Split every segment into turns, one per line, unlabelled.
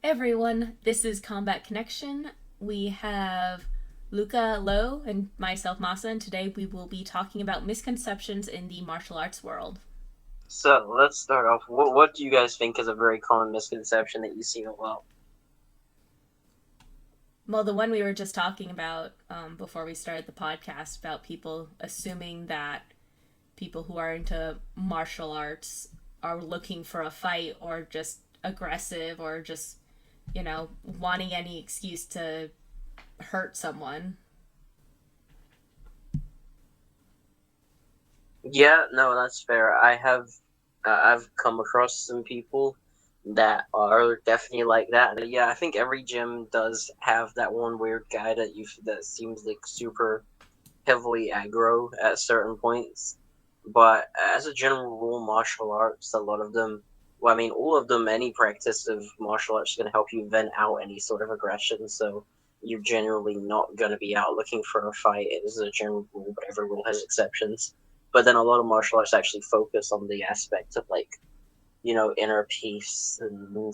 Everyone, this is Combat Connection. We have Luca Lowe and myself, Masa, and today we will be talking about misconceptions in the martial arts world.
So let's start off. What do you guys think is a very common misconception that you see a lot?
Well, the one we were just talking about before we started the podcast about people assuming that people who are into martial arts are looking for a fight or just aggressive or just, wanting any excuse to hurt someone.
Yeah, no, that's fair. I've come across some people that are definitely like that. And yeah, I think every gym does have that one weird guy that seems like super heavily aggro at certain points. But as a general rule, martial arts, a lot of them, well, I mean, all of them, any practice of martial arts is going to help you vent out any sort of aggression. So you're generally not going to be out looking for a fight. It is a general rule, but every rule has exceptions. But then a lot of martial arts actually focus on the aspect of inner peace and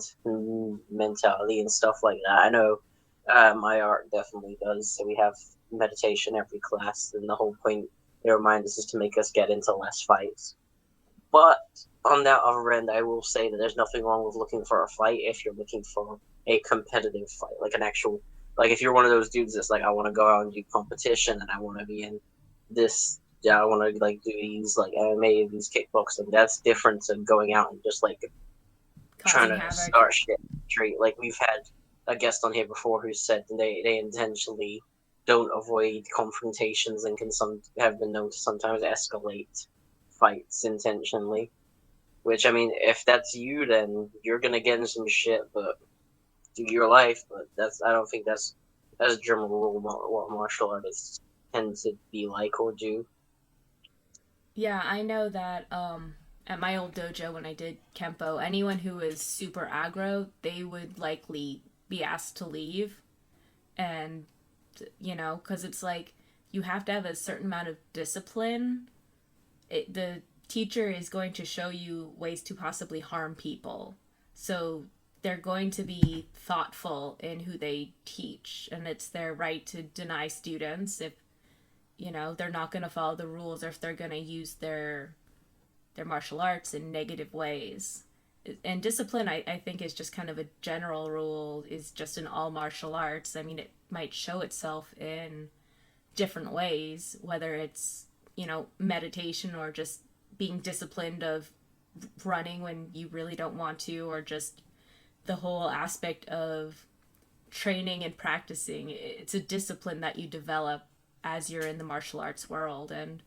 mentality and stuff like that. I know my art definitely does. So we have meditation every class, and the whole point their mind is just to make us get into less fights. But on that other end, I will say that there's nothing wrong with looking for a fight if you're looking for a competitive fight, like an actual, like if you're one of those dudes that's like, I want to go out and do competition and I want to be in this. Yeah, I want to like do these like MMA, these kickboxing. That's different than going out and just like trying
Causing
to
havoc.
start shit straight. Like we've had a guest on here before who said they intentionally don't avoid confrontations and can some have been known to sometimes escalate fights intentionally. Which I mean, if that's you, then you're gonna get in some shit, but do your life. But that's I don't think that's a general rule what martial artists tend to be like or do.
Yeah, I know that at my old dojo when I did Kempo, anyone who was super aggro, they would likely be asked to leave. And, because it's like you have to have a certain amount of discipline. The teacher is going to show you ways to possibly harm people. So they're going to be thoughtful in who they teach. And it's their right to deny students if, they're not going to follow the rules or if they're going to use their martial arts in negative ways. And discipline, I think, is just kind of a general rule, is just in all martial arts. I mean, it might show itself in different ways, whether it's, meditation or just being disciplined of running when you really don't want to, or just the whole aspect of training and practicing. It's a discipline that you develop as you're in the martial arts world. And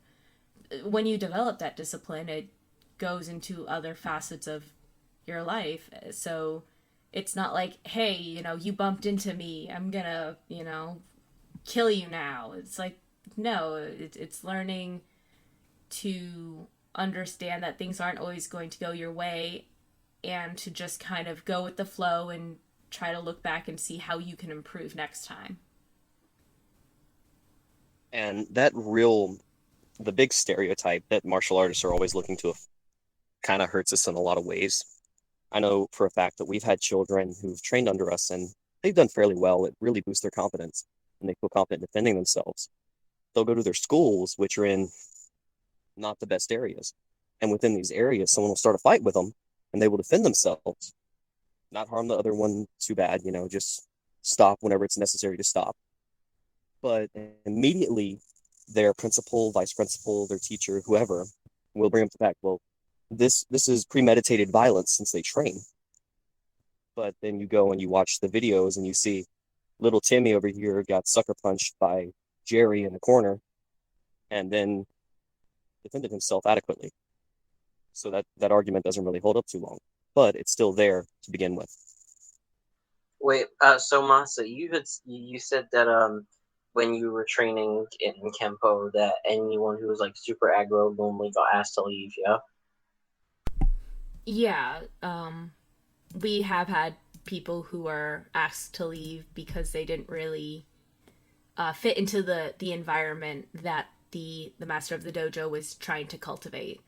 when you develop that discipline, it goes into other facets of your life. So it's not like, hey, you bumped into me. I'm gonna, kill you now. It's like, no, it's learning to understand that things aren't always going to go your way and to just kind of go with the flow and try to look back and see how you can improve next time.
And the big stereotype that martial artists are always looking to kind of hurts us in a lot of ways. I know for a fact that we've had children who've trained under us and they've done fairly well. It really boosts their confidence and they feel confident defending themselves. They'll go to their schools, which are in not the best areas. And within these areas, someone will start a fight with them and they will defend themselves, not harm the other one too bad, just stop whenever it's necessary to stop. But immediately their principal, vice principal, their teacher, whoever, will bring up the fact, well, this is premeditated violence since they train. But then you go and you watch the videos and you see little Timmy over here got sucker punched by Jerry in the corner and then defended himself adequately. So that argument doesn't really hold up too long, but it's still there to begin with.
Wait, so Masa, you said that when you were training in Kempo that anyone who was like super aggro normally got asked to leave, yeah?
Yeah, we have had people who are asked to leave because they didn't really fit into the environment that the master of the dojo was trying to cultivate.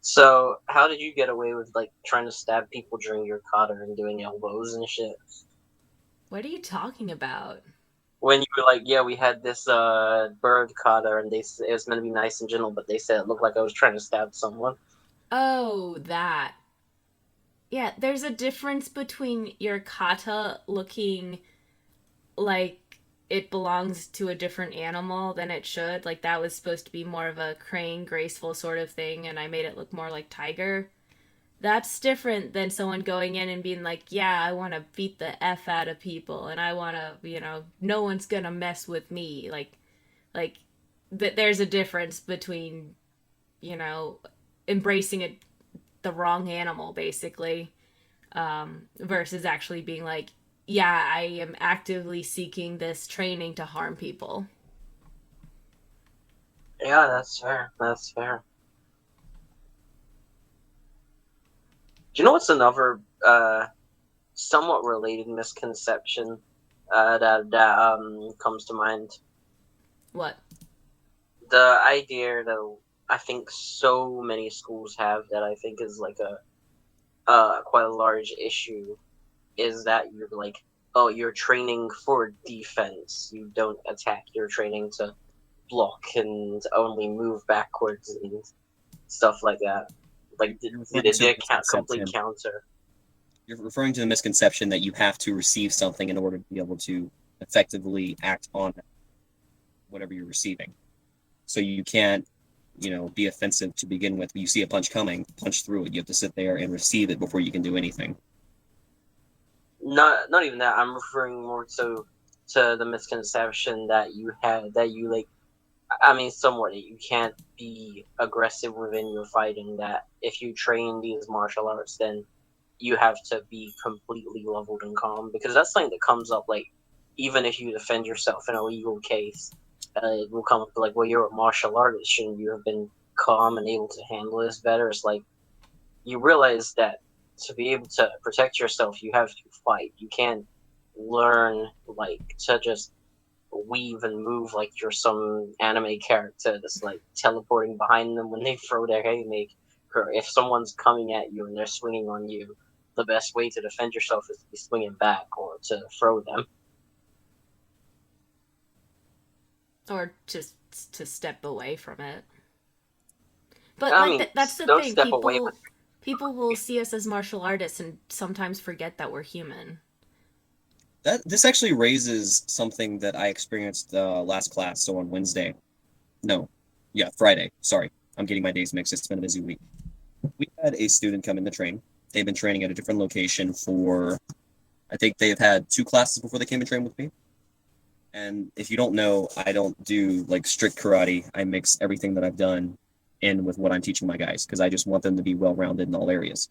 So, how did you get away with like trying to stab people during your kata and doing elbows and shit?
What are you talking about?
When you were like, yeah, we had this bird kata, and it was meant to be nice and gentle, but they said it looked like I was trying to stab someone.
Oh, that. Yeah, there's a difference between your kata looking like it belongs to a different animal than it should. Like that was supposed to be more of a crane, graceful sort of thing, and I made it look more like tiger. That's different than someone going in and being like, yeah, I want to beat the F out of people and I want to, no one's going to mess with me. There's a difference between, you know, embracing the wrong animal, basically, versus actually being like, yeah, I am actively seeking this training to harm people.
Yeah, that's fair. That's fair. Do you know what's another somewhat related misconception that comes to mind?
What?
The idea that I think so many schools have that I think is like a quite a large issue is that you're like, oh, you're training for defense. You don't attack. You're training to block and only move backwards and stuff like that. Like
You're referring to the
complete
misconception.
counter.
You're referring to the misconception that you have to receive something in order to be able to effectively act on whatever you're receiving. So you can't, be offensive to begin with. You see a punch coming, punch through it. You have to sit there and receive it before you can do anything.
Not even that. I'm referring more to the misconception that you had that you like. I mean, somewhat you can't be aggressive within your fighting. That if you train these martial arts, then you have to be completely leveled and calm because that's something that comes up. Like even if you defend yourself in a legal case, it will come up like, well, you're a martial artist. Shouldn't you have been calm and able to handle this better? It's like you realize that to be able to protect yourself, you have to fight. You can't learn like to just weave and move like you're some anime character that's like teleporting behind them when they throw their haymaker. If someone's coming at you and they're swinging on you, the best way to defend yourself is to be swinging back or to throw them.
Or just to step away from it. But
I
like
mean,
that's the
don't
thing.
step away.
People will see us as martial artists and sometimes forget that we're human.
This actually raises something that I experienced last class, so on Wednesday. No, yeah, Friday. Sorry, I'm getting my days mixed. It's been a busy week. We had a student come in to train. They've been training at a different location for, I think they've had 2 classes before they came and trained with me. And if you don't know, I don't do like strict karate. I mix everything that I've done in with what I'm teaching my guys because I just want them to be well-rounded in all areas.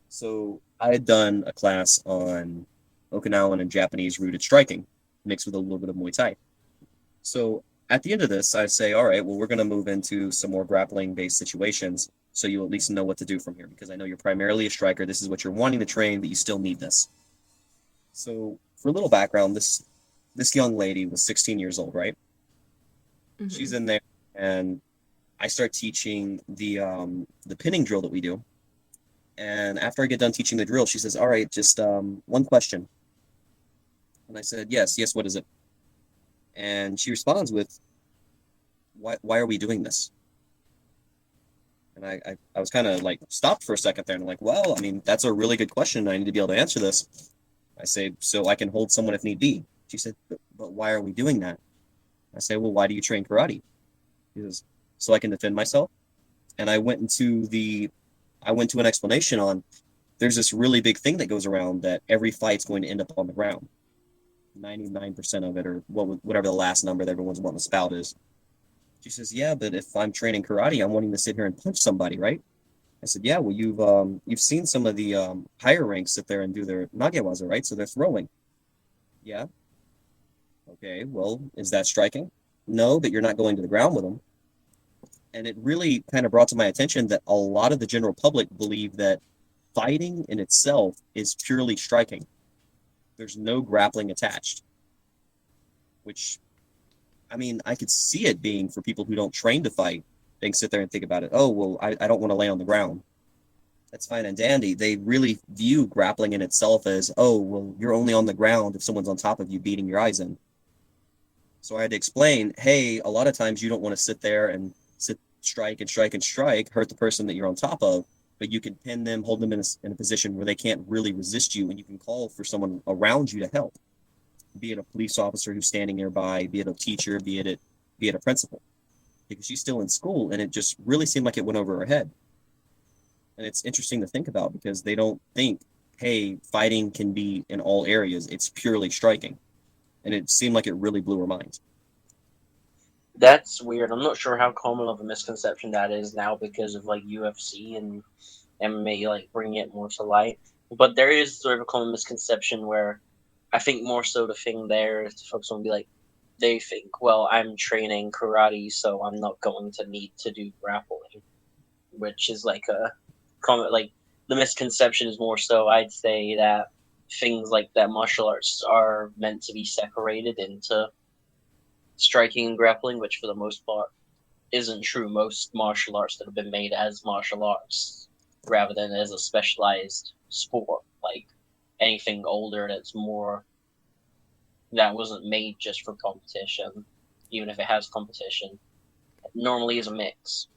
So I had done a class on Okinawan and Japanese rooted striking mixed with a little bit of Muay Thai. So at the end of this, I say, all right, well, we're going to move into some more grappling based situations so you at least know what to do from here because I know you're primarily a striker. This is what you're wanting to train, but you still need this. So for a little background, this young lady was 16 years old, right?
Mm-hmm.
She's in there, and I start teaching the pinning drill that we do. And after I get done teaching the drill, she says, "All right, just one question." And I said, "Yes, yes. What is it?" And she responds with, "Why are we doing this?" And I was kind of like stopped for a second there, and I'm like, "Well, I mean, that's a really good question. I need to be able to answer this." I say, "So I can hold someone if need be." She said, "But why are we doing that?" I say, "Well, why do you train karate?" She says, "So I can defend myself." And I went to an explanation on there's this really big thing that goes around that every fight's going to end up on the ground. 99% of it, or whatever the last number that everyone's wanting to spout is. She says, "Yeah, but if I'm training karate, I'm wanting to sit here and punch somebody, right?" I said, "Yeah, well, you've seen some of the higher ranks sit there and do their nagewaza, right? So they're throwing." "Yeah." "Okay, well, is that striking?" "No, but you're not going to the ground with them." And it really kind of brought to my attention that a lot of the general public believe that fighting in itself is purely striking. There's no grappling attached, which, I mean, I could see it being for people who don't train to fight, They can sit there and think about it. Oh, well, I don't want to lay on the ground. That's fine and dandy. They really view grappling in itself as, oh, well, you're only on the ground if someone's on top of you beating your eyes in. So I had to explain, hey, a lot of times you don't want to sit there and strike and strike and strike, hurt the person that you're on top of, but you can pin them, hold them in a position where they can't really resist you, and you can call for someone around you to help, be it a police officer who's standing nearby, be it a teacher, be it a principal, because she's still in school, and it just really seemed like it went over her head. And it's interesting to think about because they don't think, hey, fighting can be in all areas. It's purely striking. And it seemed like it really blew her mind.
That's weird. I'm not sure how common of a misconception that is now because of like UFC and MMA like bringing it more to light. But there is sort of a common misconception where I think more so the thing there is folks will be like, they think, well, I'm training karate, so I'm not going to need to do grappling, which is like a comment. Like the misconception is more so, I'd say that things like that martial arts are meant to be separated into striking and grappling, which for the most part isn't true. Most martial arts that have been made as martial arts rather than as a specialized sport, like anything older that wasn't made just for competition, even if it has competition, normally is a mix.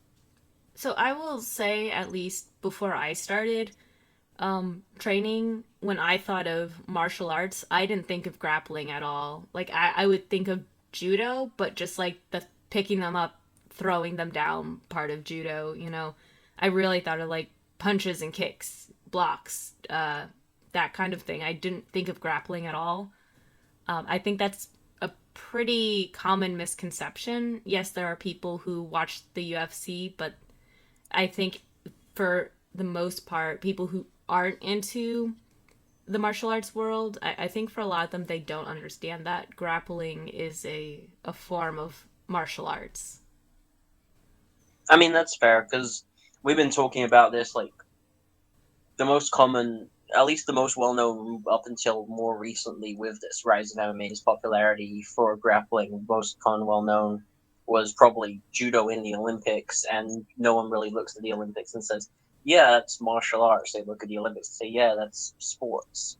So I will say, at least before I started training, when I thought of martial arts, I didn't think of grappling at all. Like I would think of judo, but just like the picking them up, throwing them down part of judo. I really thought of like punches and kicks, blocks, that kind of thing. I didn't think of grappling at all. I think that's a pretty common misconception. Yes, there are people who watch the UFC, but I think for the most part, people who aren't into the martial arts world, I think for a lot of them, they don't understand that grappling is a form of martial arts.
I mean, that's fair because we've been talking about this like the most common, at least the most well known up until more recently with this rise of MMA's popularity for grappling, most common well known was probably judo in the Olympics, and no one really looks at the Olympics and says, yeah, that's martial arts. They look at the Olympics and say, yeah, that's sports.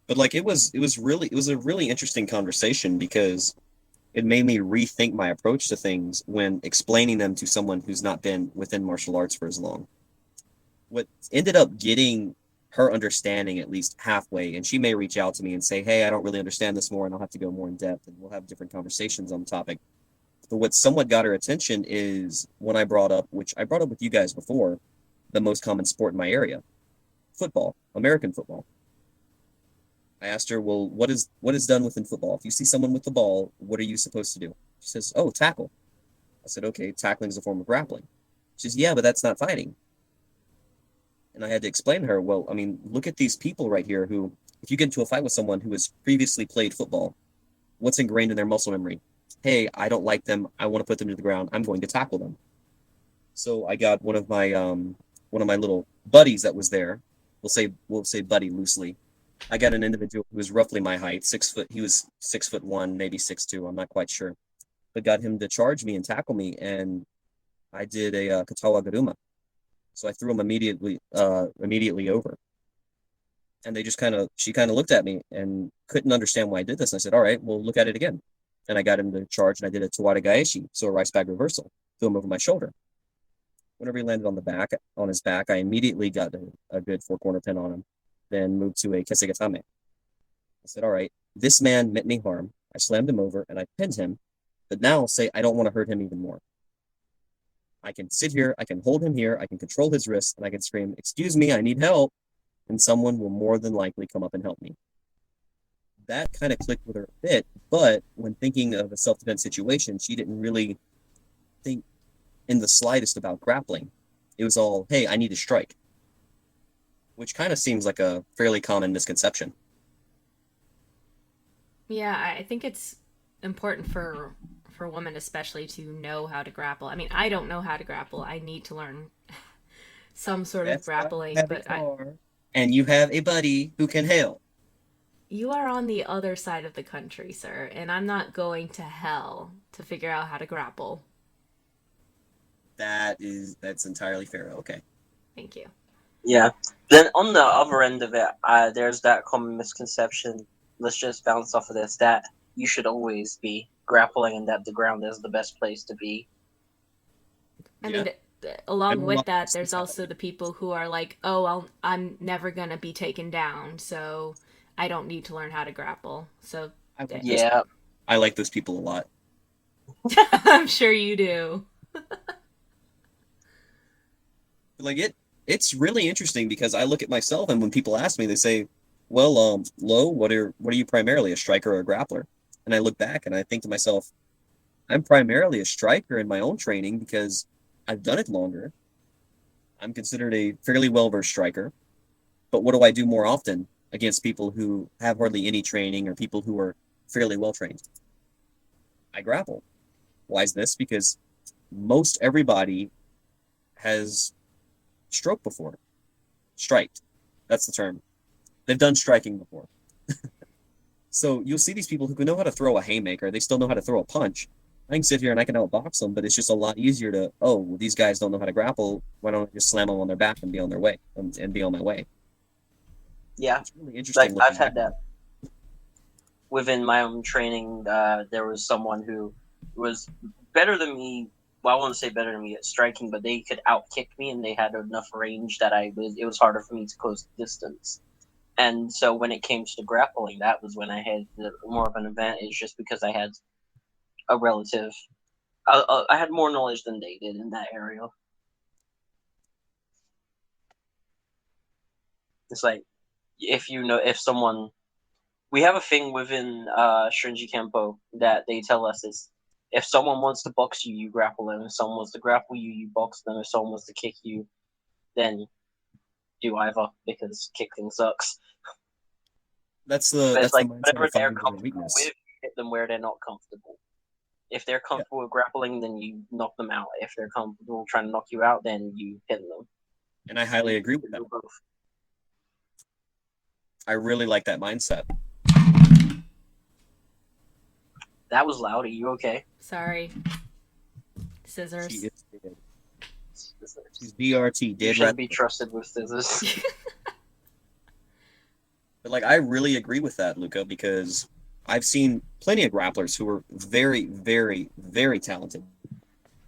But like it was a really interesting conversation because it made me rethink my approach to things when explaining them to someone who's not been within martial arts for as long. What ended up getting her understanding at least halfway, and she may reach out to me and say, hey, I don't really understand this more, and I'll have to go more in depth, and we'll have different conversations on the topic. But what somewhat got her attention is when I brought up, which I brought up with you guys before, the most common sport in my area, football, American football. I asked her, well, what is done within football? If you see someone with the ball, what are you supposed to do? She says, oh, tackle. I said, okay, tackling is a form of grappling. She says, yeah, but that's not fighting. And I had to explain to her, well, I mean, look at these people right here who, if you get into a fight with someone who has previously played football, what's ingrained in their muscle memory? Hey, I don't like them. I want to put them to the ground. I'm going to tackle them. So I got one of my little buddies that was there. We'll say buddy loosely. I got an individual who was roughly my height, 6 foot. He was 6'1", maybe 6'2". I'm not quite sure, but got him to charge me and tackle me, and I did a katawa garuma. So I threw him immediately over, and she kind of looked at me and couldn't understand why I did this. And I said, all right, well, look at it again. And I got him to charge, and I did a tawada gaeshi, so a rice bag reversal, threw him over my shoulder. Whenever he landed on his back, I immediately got a good four-corner pin on him, then moved to a kesegatame. I said, all right, this man meant me harm. I slammed him over, and I pinned him, but now say I don't want to hurt him even more. I can sit here, I can hold him here, I can control his wrist, and I can scream, excuse me, I need help, and someone will more than likely come up and help me. That kind of clicked with her a bit, but when thinking of a self-defense situation, she didn't really think in the slightest about grappling. It was all, hey, I need to strike, which kind of seems like a fairly common misconception.
Yeah, I think it's important for women especially to know how to grapple. I mean, I don't know how to grapple. I need to learn some sort of
That's why I
grappling,
have a
but
car. And you have a buddy who can help.
you are on the other side of the country, sir, and I'm not going to hell to figure out how to grapple.
That's entirely fair. Okay.
Thank you.
Yeah. Then on the other end of it, there's that common misconception. Let's just bounce off of this that you should always be grappling and that the ground is the best place to be.
I
Yeah.
mean,
I
along
know a
with
lot
that,
of
there's also the people who are like, "Oh, I'm never gonna be taken down, so I don't need to learn how to grapple." So
I like those.
Yeah.
I like those people a lot.
I'm sure you do.
Like it's really interesting because I look at myself and when people ask me, they say, "Well, Lo, what are you primarily, a striker or a grappler?" And I look back and I think to myself, I'm primarily a striker in my own training because I've done it longer. I'm considered a fairly well-versed striker. But what do I do more often against people who have hardly any training or people who are fairly well trained? I grapple. Why is this? Because most everybody has stroked before. Striked. That's the term. They've done striking before. So you'll see these people who can know how to throw a haymaker. They still know how to throw a punch. I can sit here and I can outbox them, but it's just a lot easier to, oh, well, these guys don't know how to grapple. Why don't I just slam them on their back and be on their way and be on my way?
Yeah.
It's really interesting
Like I've
looking back.
had that within my own training. There was someone who was better than me. Well, I won't say better than me at striking, but they could outkick me, and they had enough range that it was harder for me to close the distance. And so when it came to the grappling, that was when I had more of an advantage, just because I had a relative. I had more knowledge than they did in that area. It's like if someone, we have a thing within Shinji Kempo that they tell us is if someone wants to box you, you grapple them. If someone wants to grapple you, you box them. If someone wants to kick you, then do either because kicking sucks.
That's the
But it's
that's the
like
mindset
whatever
of
they're
finding their
comfortable
weakness.
with, you hit them where they're not comfortable. If they're
Yeah,
comfortable with grappling, then you knock them out. If they're comfortable trying to knock you out, then you hit them.
and I highly
You
agree with
can
that.
do both.
I really like that mindset.
That was loud. Are you okay?
Sorry,
She
scissors.
is dead. She's BRT,
You
dead rat.
shouldn't be trusted with scissors.
But like I really agree with that, Luca, because I've seen plenty of grapplers who are very, very, very talented.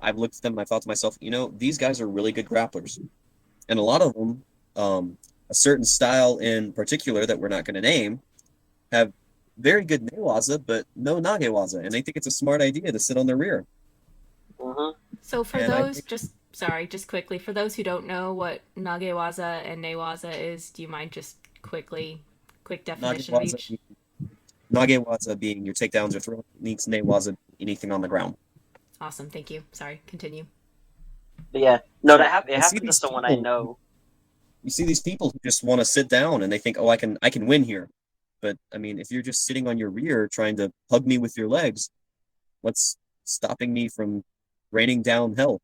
I've looked at them and I thought to myself, these guys are really good grapplers. And a lot of them, a certain style in particular that we're not going to name, have very good newaza, but no nagewaza. And they think it's a smart idea to sit on their rear.
hmm
So for
And I
those,
think
just quickly, for those who don't know what nagewaza and newaza is, do you mind just quick definition of
nagewaza,
each?
nagewaza being your takedowns or throw techniques, newaza anything on the ground.
Awesome, thank you. Sorry, continue.
But yeah, no,
So
it
I see
happened to
these
someone I
people.
know.
You see these people who just want to sit down and they think, oh, I can win here. But I mean, if you're just sitting on your rear trying to hug me with your legs, what's stopping me from raining down hell?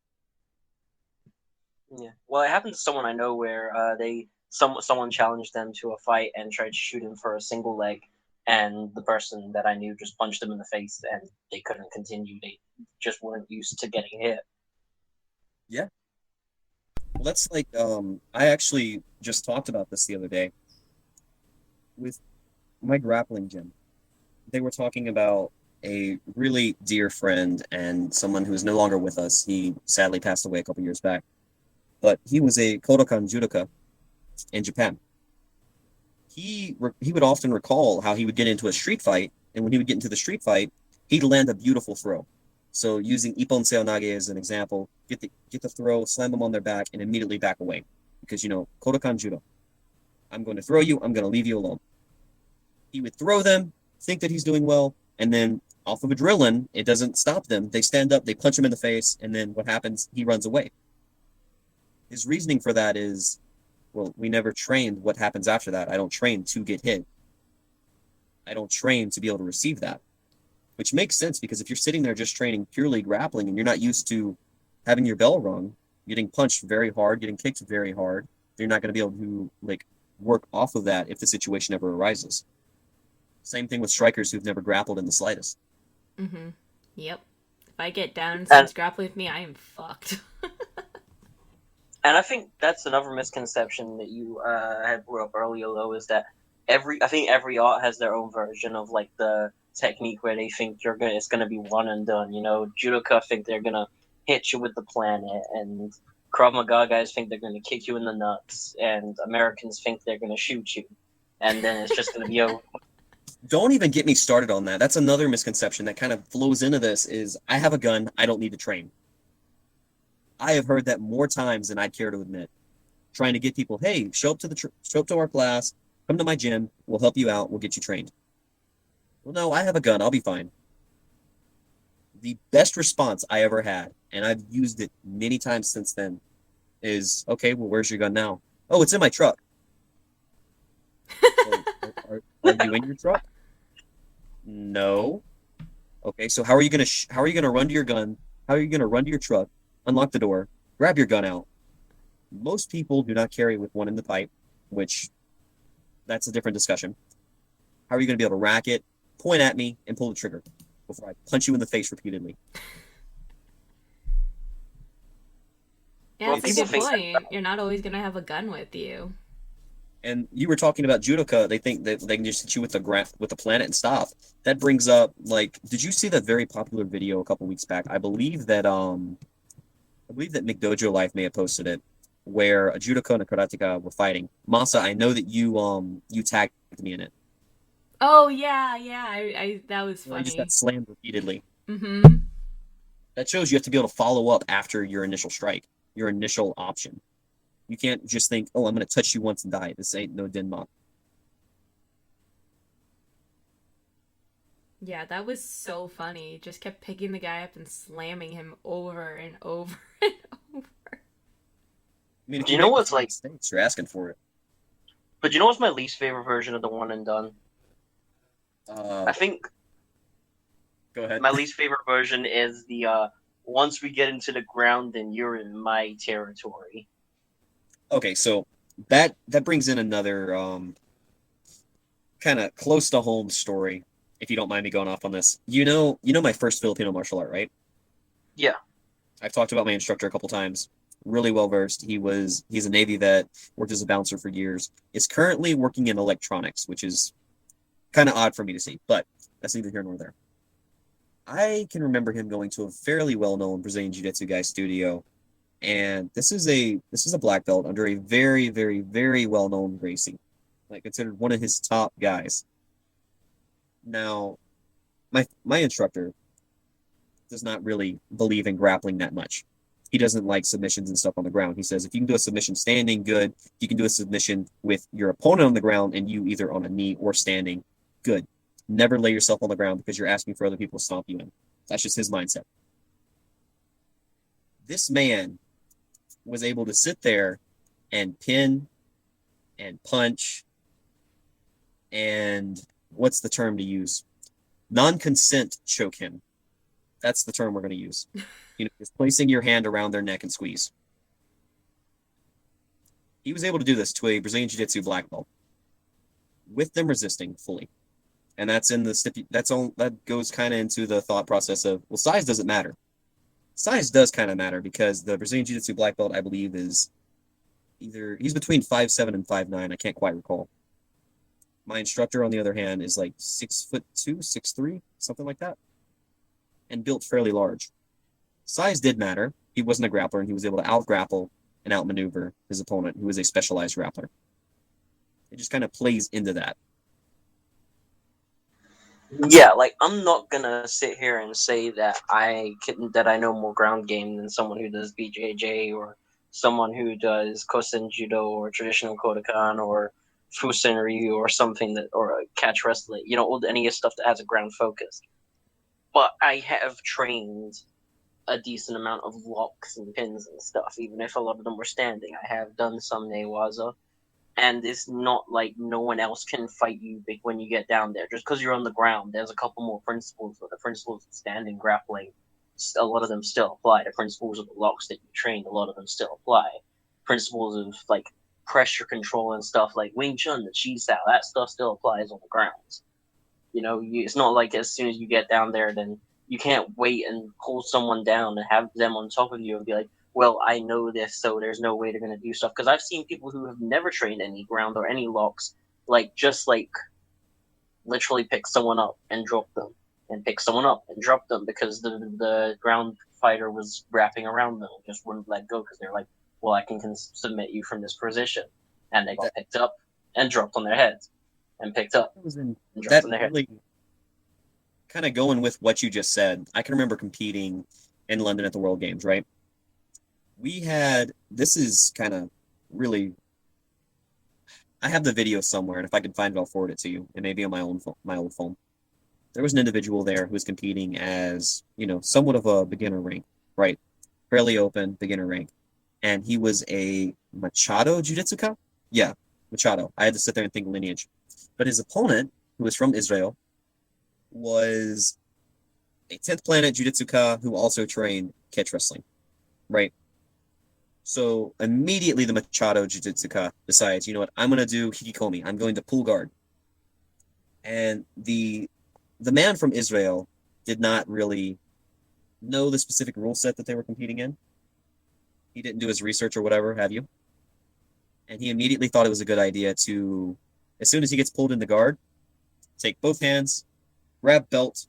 Yeah, well, it happened to someone I know where someone challenged them to a fight and tried to shoot him for a single leg, and the person that I knew just punched him in the face, and they couldn't continue. They just weren't used to getting hit.
Yeah. Well, that's like I actually just talked about this the other day with my grappling gym. They were talking about a really dear friend and someone who is no longer with us. He sadly passed away a couple years back, but he was a Kodokan judoka in Japan. He would often recall how he would get into a street fight, and when he would get into the street fight, he'd land a beautiful throw. So using Ippon Seonage as an example, get the throw, slam them on their back, and immediately back away. Because Kodokan Judo. I'm going to throw you, I'm going to leave you alone. He would throw them, think that he's doing well, and then off of adrenaline, it doesn't stop them. They stand up, they punch him in the face, and then what happens? He runs away. His reasoning for that is, well, we never trained what happens after that. I don't train to get hit. I don't train to be able to receive that, which makes sense because if you're sitting there just training purely grappling and you're not used to having your bell rung, getting punched very hard, getting kicked very hard, you're not going to be able to like work off of that if the situation ever arises. Same thing with strikers who've never grappled in the slightest.
Mm-hmm. Yep. If I get down and
And
someone's grappling with me, I am fucked.
and I think that's another misconception that you had brought up earlier, though, is that I think every art has their own version of like the technique where they think it's gonna be one and done. You know, judoka think they're gonna hit you with the planet, and Krav Maga guys think they're gonna kick you in the nuts, and Americans think they're gonna shoot you, and then it's just gonna be over.
Don't even get me started on that. That's another misconception that kind of flows into this is I have a gun, I don't need to train. I have heard that more times than I'd care to admit. Trying to get people, hey, show up to our class, come to my gym, we'll help you out, we'll get you trained. Well, no, I have a gun, I'll be fine. The best response I ever had, and I've used it many times since then, is, okay, well, where's your gun now? Oh, it's in my truck. Well, are you in your truck? No. Okay, so how are you gonna run to your gun? How are you gonna run to your truck, unlock the door, grab your gun out? Most people do not carry with one in the pipe, which that's a different discussion. How are you gonna be able to rack it, point at me, and pull the trigger before I punch you in the face repeatedly?
Yeah,
Well,
that's a
people
good
think
point. You're not always gonna have a gun with you.
And you were talking about judoka. They think that they can just hit you with the planet and stop. That brings up like, did you see that very popular video a couple weeks back? I believe that McDojo Life may have posted it, where a judoka and a karateka were fighting. Masa, I know that you tagged me in it.
Oh yeah, yeah. I that was
Where he just got
funny.
slammed repeatedly.
Mm-hmm.
That shows you have to be able to follow up after your initial strike, your initial option. You can't just think, oh, I'm going to touch you once and die. This ain't no Denmark.
Yeah, that was so funny. Just kept picking the guy up and slamming him over and over and over.
I mean, if
Do
you
you know
make
what's like?
mistakes, you're asking for it.
But you know what's my least favorite version of the one and done? I think
Go ahead.
my least favorite version is the once we get into the ground, then you're in my territory.
Okay, so that brings in another kind of close to home story, if you don't mind me going off on this. You know my first Filipino martial art, right?
Yeah.
I've talked about my instructor a couple times. Really well versed. He's a Navy vet, worked as a bouncer for years. Is currently working in electronics, which is kind of odd for me to see, but that's neither here nor there. I can remember him going to a fairly well-known Brazilian Jiu-Jitsu guy studio, and this is a black belt under a very, very, very well-known Gracie, like considered one of his top guys. Now, my instructor does not really believe in grappling that much. He doesn't like submissions and stuff on the ground. He says if you can do a submission standing, good. If you can do a submission with your opponent on the ground and you either on a knee or standing, good. Never lay yourself on the ground because you're asking for other people to stomp you in. That's just his mindset. This man was able to sit there and pin and punch and what's the term to use? Non-consent choke him. That's the term we're going to use. Just placing your hand around their neck and squeeze. He was able to do this to a Brazilian Jiu-Jitsu black belt with them resisting fully. And that's in the that goes kind of into the thought process of, well, size doesn't matter. Size does kind of matter because the Brazilian Jiu-Jitsu black belt, I believe, is he's between 5'7" and 5'9". I can't quite recall. My instructor, on the other hand, is like 6'2", 6'3", something like that, and built fairly large. Size did matter. He wasn't a grappler, and he was able to out-grapple and outmaneuver his opponent, who was a specialized grappler. It just kind of plays into that.
Yeah, like I'm not gonna sit here and say that I know more ground game than someone who does BJJ or someone who does Kosen Judo or traditional Kodokan or Fusen Ryu or something that or catch wrestling. Any of stuff that has a ground focus. But I have trained a decent amount of locks and pins and stuff, even if a lot of them were standing. I have done some Newaza. And it's not like no one else can fight you when you get down there. Just because you're on the ground, there's a couple more principles, but the principles of standing grappling, a lot of them still apply. The principles of the locks that you trained, a lot of them still apply. Principles of like pressure control and stuff like Wing Chun, the Chi style, that stuff still applies on the ground. It's not like as soon as you get down there, then you can't wait and pull someone down and have them on top of you and be like, well, I know this, so there's no way they're gonna do stuff. Because I've seen people who have never trained any ground or any locks, just literally pick someone up and drop them, and pick someone up and drop them because the ground fighter was wrapping around them, just wouldn't let go because they're like, well, I can submit you from this position, and they got picked up and dropped on their heads, and picked up and dropped
That
on their heads.
really kind of going with what you just said. I can remember competing in London at the World Games, right? This is kind of really, I have the video somewhere, and if I can find it, I'll forward it to you. It may be on my old phone. There was an individual there who was competing as, somewhat of a beginner rank, right? Fairly open, beginner rank. And he was a Machado Jiu-Jitsu? Yeah, Machado. I had to sit there and think lineage. But his opponent, who was from Israel, was a 10th planet Jiu-Jitsu who also trained catch wrestling, right? So immediately the Machado Jiu-Jitsu decides, you know what, I'm going to do Hikikomi. I'm going to pull guard. And the man from Israel did not really know the specific rule set that they were competing in. He didn't do his research or whatever, have you? And he immediately thought it was a good idea to, as soon as he gets pulled in the guard, take both hands, grab belt,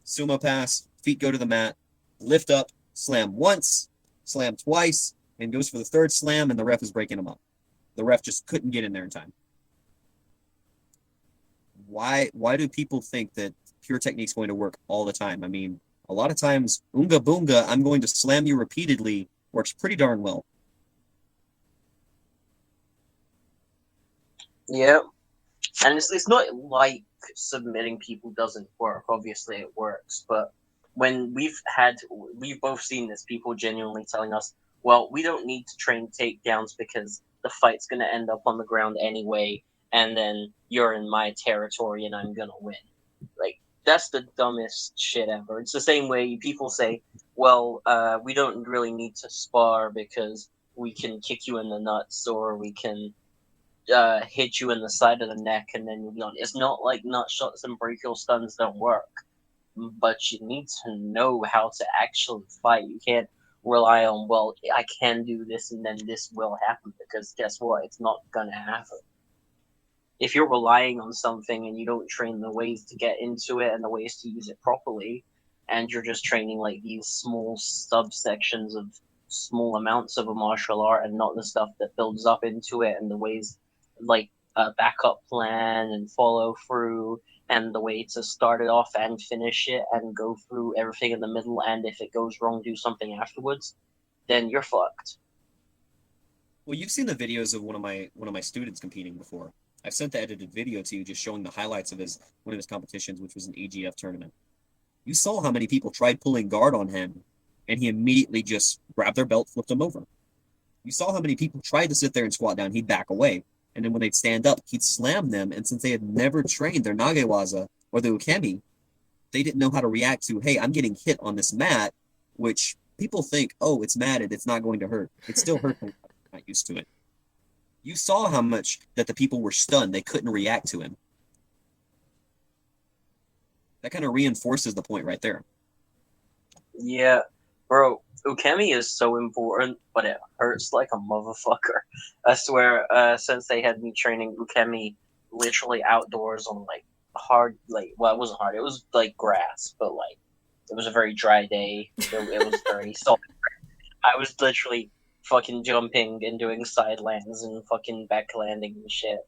sumo pass, feet go to the mat, lift up, slam once, slam twice, and goes for the third slam, and the ref is breaking him up. The ref just couldn't get in there in time. Why do people think that pure technique's going to work all the time? I mean, a lot of times, Unga Boonga, I'm going to slam you repeatedly, works pretty darn well.
Yeah. And it's not like submitting people doesn't work. Obviously it works. But when we've both seen this, people genuinely telling us, well, we don't need to train takedowns because the fight's going to end up on the ground anyway, and then you're in my territory and I'm going to win. Like, that's the dumbest shit ever. It's the same way people say, well, we don't really need to spar because we can kick you in the nuts or we can hit you in the side of the neck and then you'll be on. It's not like nut shots and brachial stuns don't work, but you need to know how to actually fight. You can't rely on, well, I can do this and then this will happen, because guess what? It's not gonna happen. If you're relying on something and you don't train the ways to get into it and the ways to use it properly, and you're just training like these small subsections of small amounts of a martial art and not the stuff that builds up into it and the ways like a backup plan and follow through and the way to start it off and finish it and go through everything in the middle, and if it goes wrong, do something afterwards, then you're fucked.
Well, you've seen the videos of one of my students competing before. I've sent the edited video to you just showing the highlights of one of his competitions, which was an AGF tournament. You saw how many people tried pulling guard on him, and he immediately just grabbed their belt, flipped them over. You saw how many people tried to sit there and squat down, he'd back away. And then when they'd stand up, he'd slam them. And since they had never trained their nagewaza or the ukemi, they didn't know how to react to, hey, I'm getting hit on this mat, which people think, oh, it's matted, it's not going to hurt. It still hurts when you're not used to it. You saw how much that the people were stunned. They couldn't react to him. That kind of reinforces the point right there.
Yeah, bro, ukemi is so important, but it hurts like a motherfucker. I swear, since they had me training ukemi literally outdoors on like hard, like, well, it wasn't hard, it was like grass, but like it was a very dry day. It was very soft. I was literally fucking jumping and doing side lands and fucking back landing and shit.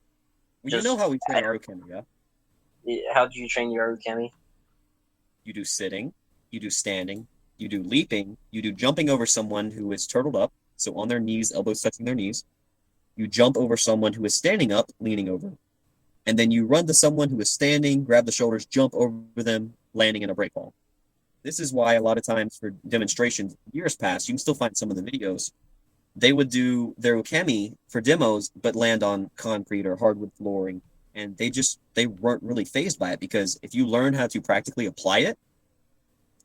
Well, you know how we train our ukemi, yeah?
How do you train your ukemi?
You do sitting, you do standing, you do leaping, you do jumping over someone who is turtled up, so on their knees, elbows touching their knees. You jump over someone who is standing up, leaning over. And then you run to someone who is standing, grab the shoulders, jump over them, landing in a break fall. This is why a lot of times for demonstrations, years past, you can still find some of the videos, they would do their ukemi for demos, but land on concrete or hardwood flooring. And they weren't really fazed by it, because if you learn how to practically apply it,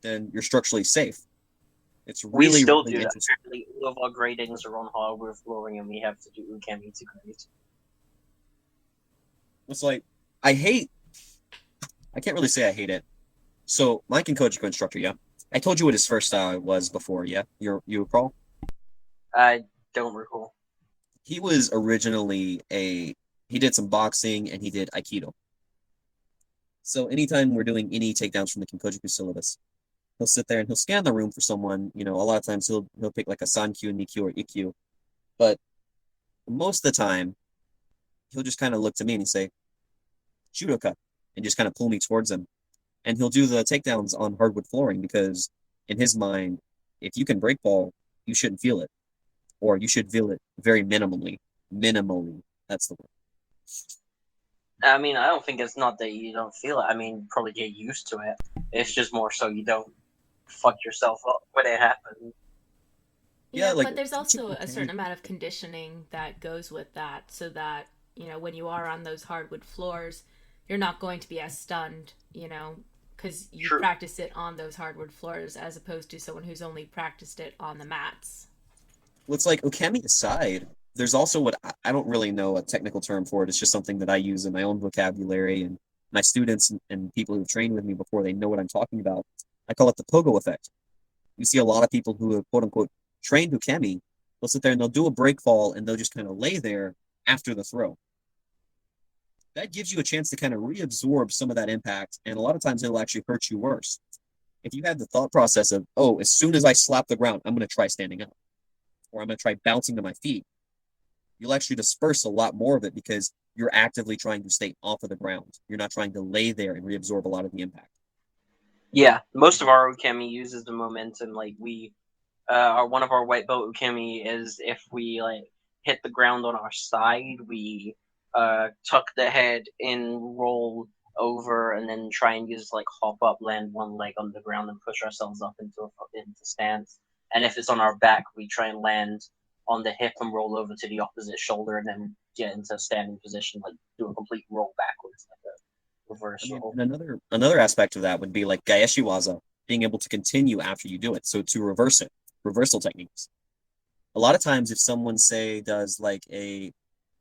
then you're structurally safe. It's really,
we still
really
do that.
interesting.
Apparently, all of our gradings are on hardwood flooring, and we have to do ukemi to grade.
It's like, I can't really say I hate it. So my Kinkojiku instructor, yeah. I told you what his first style was before, yeah? You recall?
I don't recall.
He was originally he did some boxing and he did Aikido. So anytime we're doing any takedowns from the Kinkojiku syllabus, he'll sit there and he'll scan the room for someone. You know, a lot of times he'll pick like a Sankyu, Nikyu, or Ikkyu. But most of the time, he'll just kind of look to me and he say, Judoka, and just kind of pull me towards him. And he'll do the takedowns on hardwood flooring because in his mind, if you can break ball, you shouldn't feel it. Or you should feel it very minimally. Minimally. That's the word.
I mean, I don't think it's not that you don't feel it. I mean, probably get used to it. It's just more so you don't fuck yourself up when it happens.
Yeah,
Yeah,
like
but there's
teaching
also a certain
okay.
amount of conditioning that goes with that so that, when you are on those hardwood floors, you're not going to be as stunned, because you've
True.
practiced it on those hardwood floors as opposed to someone who's only practiced it on the mats.
Well, it's like Okami aside, there's also what I don't really know a technical term for it. It's just something that I use in my own vocabulary and my students and people who've trained with me before they know what I'm talking about. I call it the pogo effect. You see a lot of people who have quote unquote trained Ukemi, they'll sit there and they'll do a break fall and they'll just kind of lay there after the throw. That gives you a chance to kind of reabsorb some of that impact, and a lot of times it'll actually hurt you worse. If you have the thought process of, oh, as soon as I slap the ground, I'm going to try standing up, or I'm going to try bouncing to my feet, you'll actually disperse a lot more of it because you're actively trying to stay off of the ground. You're not trying to lay there and reabsorb a lot of the impact.
Yeah, most of our ukemi uses the momentum. Like our one of our white belt ukemi is if we like hit the ground on our side, we tuck the head in, roll over, and then try and use like hop up, land one leg on the ground, and push ourselves up into stance. And if it's on our back, we try and land on the hip and roll over to the opposite shoulder, and then get into a standing position, like do a complete roll backwards, like a
I mean,
reversal.
and another aspect of that would be like Gaeshi Waza, being able to continue after you do it. So to reverse it, reversal techniques. A lot of times if someone say does like a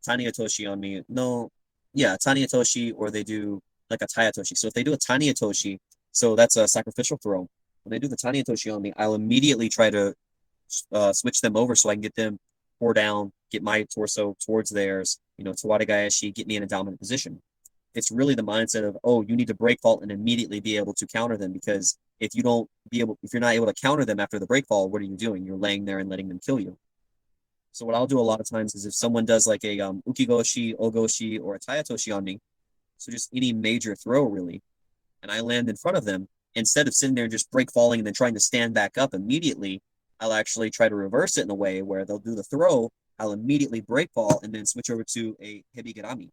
tani atoshi on me, no, yeah, tani atoshi, or they do like a tai atoshi. So if they do a tani atoshi, so that's a sacrificial throw. When they do the tani atoshi on me, I'll immediately try to switch them over so I can get them pour down, get my torso towards theirs, Tawada Gaeshi, get me in a dominant position. It's really the mindset of, oh, you need to break fault and immediately be able to counter them because if you're not able to counter them after the break fall, what are you doing? You're laying there and letting them kill you. So what I'll do a lot of times is if someone does like a ukigoshi, ogoshi, or a tayatoshi on me, so just any major throw really, and I land in front of them, instead of sitting there and just break falling and then trying to stand back up immediately, I'll actually try to reverse it in a way where they'll do the throw, I'll immediately break fall and then switch over to a hebigarami.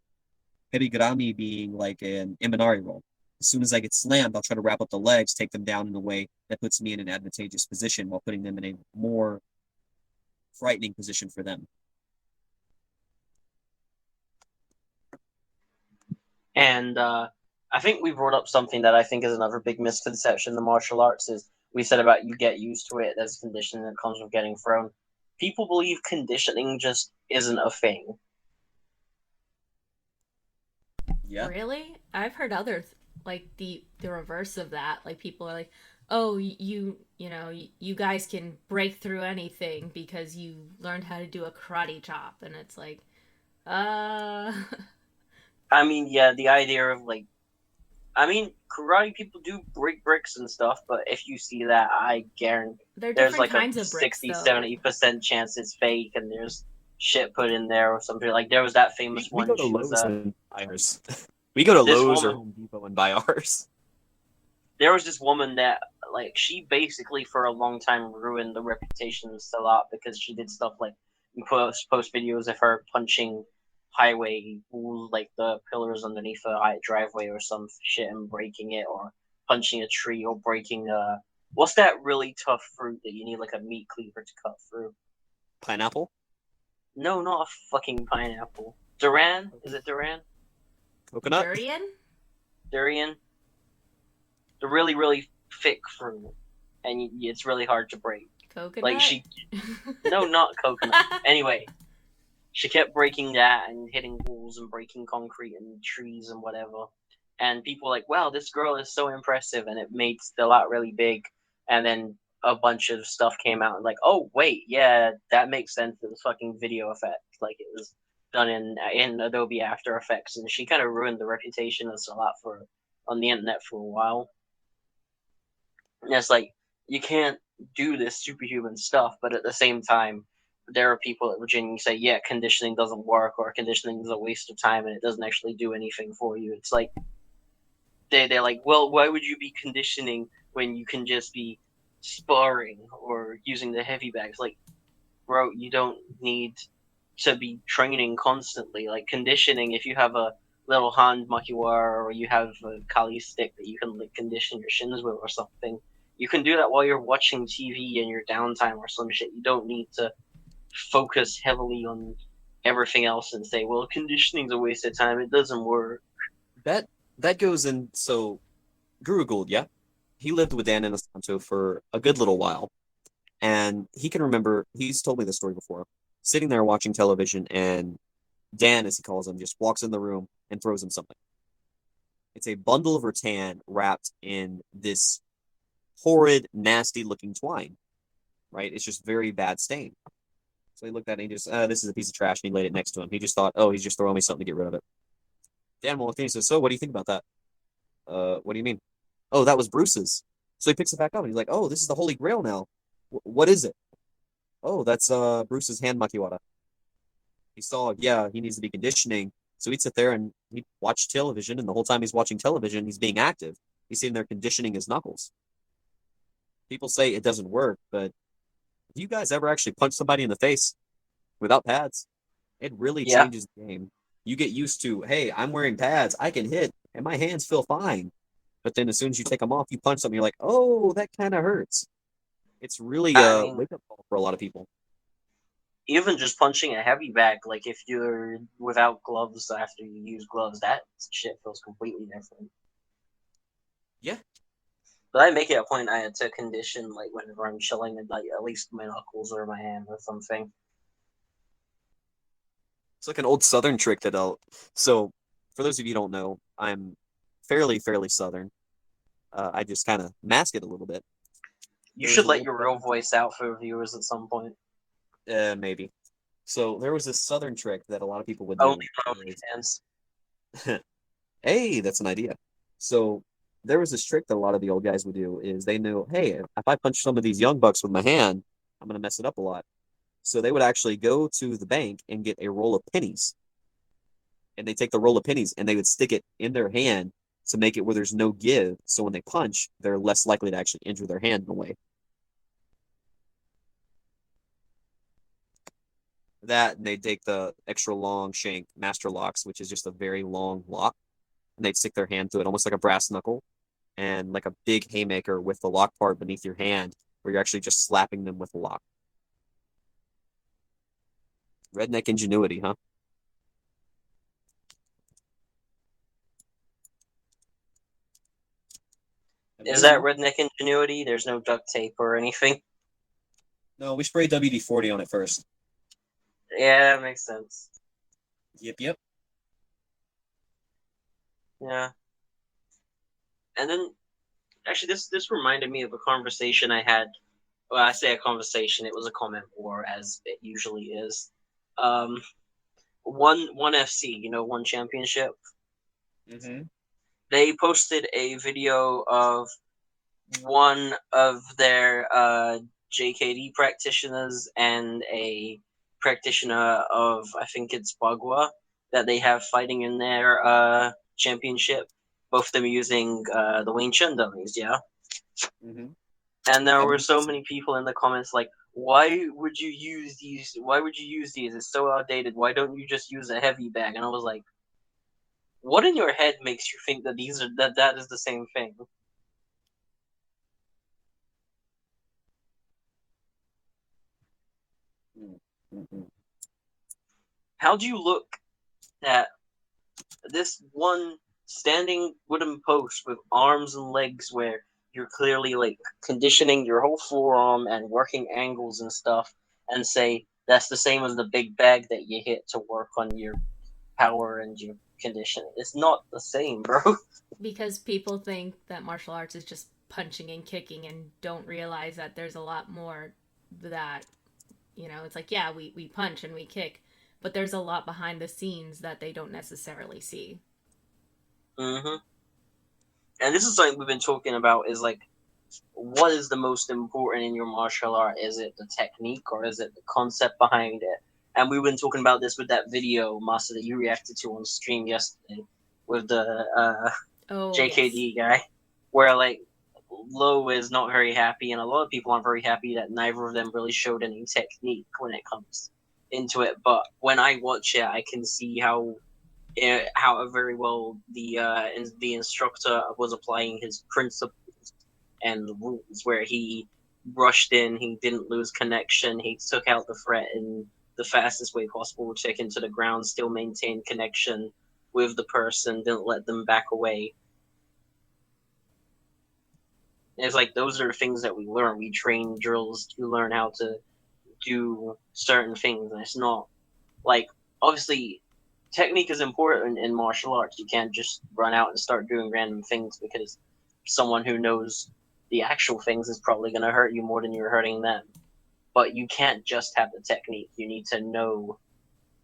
Hebigarami being like an Imanari roll. As soon as I get slammed, I'll try to wrap up the legs, take them down in a way that puts me in an advantageous position while putting them in a more frightening position for them.
And I think we brought up something that I think is another big misconception in the martial arts is we said about you get used to it. There's conditioning that comes with getting thrown. People believe conditioning just isn't a thing.
Yeah.
Really? I've heard like the reverse of that. Like people are like, "Oh, you guys can break through anything because you learned how to do a karate chop." And it's like, uh
I mean, yeah, the idea of like, I mean, karate people do break bricks and stuff, but if you see that, I guarantee
they're
there's
different
like a
kinds of bricks
sixty,
though.
70% chance it's fake and there's shit put in there or something. Like, there was that famous
We
one.
go to
She was
Lowe's and buy ours. We go to
this
Lowe's or
woman
Home Depot and buy ours.
there was this woman that like she basically for a long time ruined the reputation of Salat because she did stuff like post videos of her punching highway like the pillars underneath a driveway or some shit and breaking it, or punching a tree, or breaking what's that really tough fruit that you need like a meat cleaver to cut through?
Pineapple,
No, not a fucking pineapple. Duran? Is it Duran?
coconut.
Durian?
Durian? The really really thick fruit, and it's really hard to break. Like
Coconut?
she No, not coconut. Anyway, she kept breaking that and hitting walls and breaking concrete and trees and whatever. and people were like, wow, this girl is so impressive, and it made the lot really big, and then a bunch of stuff came out and like, oh wait, yeah, that makes sense. It was fucking video effect, like it was done in Adobe After Effects, and she kind of ruined the reputation of Salat for on the internet for a while. And it's like you can't do this superhuman stuff, but at the same time, there are people that genuinely say, yeah, conditioning doesn't work, or conditioning is a waste of time, and it doesn't actually do anything for you. It's like they're like, well, why would you be conditioning when you can just be sparring or using the heavy bags? Like, bro, you don't need to be training constantly. Like conditioning, if you have a little hand makiwara or you have a kali stick that you can like condition your shins with or something, you can do that while you're watching TV in your downtime or some shit. You don't need to focus heavily on everything else and say, well, conditioning's a waste of time. It doesn't work.
That goes in. So Guru Gould, yeah, he lived with Dan and Asanto for a good little while, and he can remember. He's told me this story before. Sitting there watching television, and Dan, as he calls him, just walks in the room and throws him something. It's a bundle of rattan wrapped in this horrid, nasty-looking twine. Right? It's just very bad stain. So he looked at it and he just, this is a piece of trash, and he laid it next to him. He just thought, oh, he's just throwing me something to get rid of it. Dan walked in and says, so what do you think about that? What do you mean? Oh, that was Bruce's. So he picks it back up and he's like, oh, this is the Holy Grail now. What is it? Oh, that's Bruce's hand makiwara. He saw, yeah, he needs to be conditioning. So he'd sit there and he'd watch television, and the whole time he's watching television, he's being active. He's sitting there conditioning his knuckles. People say it doesn't work, but do you guys ever actually punch somebody in the face without pads? It really
Yeah.
changes the game. You get used to, hey, I'm wearing pads, I can hit, and my hands feel fine. But then as soon as you take them off, you punch something, you're like, oh, that kind of hurts. It's really
I
a
mean,
wake-up call for a lot of people.
even just punching a heavy bag, like if you're without gloves after you use gloves, that shit feels completely different.
Yeah.
But I make it a point I had to condition, like whenever I'm chilling, and like at least my knuckles or my hand or something.
It's like an old Southern trick that I'll. So, for those of you who don't know, I'm fairly Southern. I just kind of mask it a little bit.
You
There was
should
an
let
old
your real voice out for viewers at some point.
maybe. So there was this Southern trick that a lot of people would
Only
do.
for OnlyFans.
Hey, that's an idea. So there was this trick that a lot of the old guys would do is they knew, hey, if I punch some of these young bucks with my hand, I'm gonna mess it up a lot. So they would actually go to the bank and get a roll of pennies. And they take the roll of pennies and they would stick it in their hand to make it where there's no give. So when they punch, they're less likely to actually injure their hand in a way. That, and they'd take the extra long shank master locks, which is just a very long lock, and they'd stick their hand through it almost like a brass knuckle, and like a big haymaker with the lock part beneath your hand, where you're actually just slapping them with the lock. Redneck ingenuity, huh?
Is that redneck ingenuity? There's no duct tape or anything.
No, we sprayed WD-40 on it first.
Yeah, that makes sense.
Yep.
Yeah. And then, actually, this reminded me of a conversation I had. Well, I say a conversation. It was a comment war, as it usually is. One FC, One Championship.
Mm-hmm.
They posted a video of one of their JKD practitioners and a practitioner of, I think it's Bagua, that they have fighting in their championship. Both of them using the Wing Chun dummies, yeah?
Mm-hmm.
And there were so many people in the comments like, why would you use these? Why would you use these? It's so outdated. Why don't you just use a heavy bag? And I was like, what in your head makes you think that that is the same thing?
Mm-hmm.
How do you look at this one standing wooden post with arms and legs where you're clearly like conditioning your whole forearm and working angles and stuff, and say that's the same as the big bag that you hit to work on your power and your conditioning. It's not the same, bro.
Because people think that martial arts is just punching and kicking and don't realize that there's a lot more that, it's like, yeah, we punch and we kick, but there's a lot behind the scenes that they don't necessarily see.
hmm And this is something we've been talking about is like, what is the most important in your martial art? Is it the technique or is it the concept behind it? And we've been talking about this with that video, Master, that you reacted to on stream yesterday with the
Oh, yes.
JKD guy, where like Lowe is not very happy, and a lot of people aren't very happy that neither of them really showed any technique when it comes into it. But when I watch it, I can see how very well the instructor was applying his principles and the rules, where he rushed in, he didn't lose connection, he took out the threat in the fastest way possible, took him to the ground, still maintained connection with the person, didn't let them back away. It's like those are things that we learn. We train drills to learn how to do certain things, and it's not like, obviously technique is important in martial arts. You can't just run out and start doing random things, because someone who knows the actual things is probably going to hurt you more than you're hurting them. But you can't just have the technique. You need to know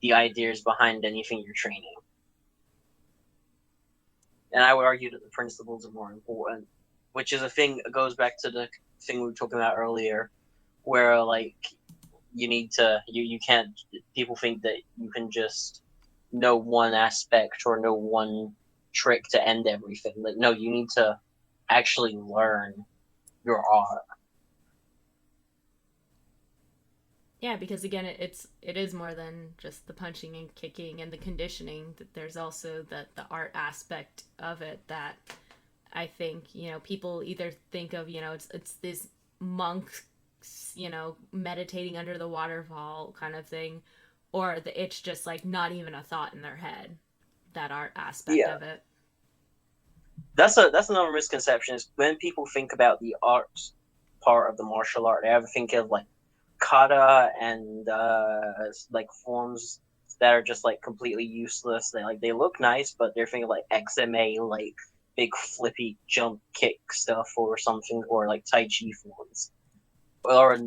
the ideas behind anything you're training. And I would argue that the principles are more important, which is a thing that goes back to the thing we were talking about earlier, where like you can't, people think that you can just know one aspect or know one trick to end everything. Like, no, you need to actually learn your art.
Yeah, because again, it is more than just the punching and kicking and the conditioning. That there's also the art aspect of it that I think people either think of it's this monks meditating under the waterfall kind of thing, or it's just like not even a thought in their head, that art aspect
Yeah,
of it.
that's another misconception, is when people think about the art part of the martial art, they ever think of like kata and like forms that are just like completely useless. They look nice, but they're thinking like XMA, like big flippy jump kick stuff or something, or like Tai Chi forms, or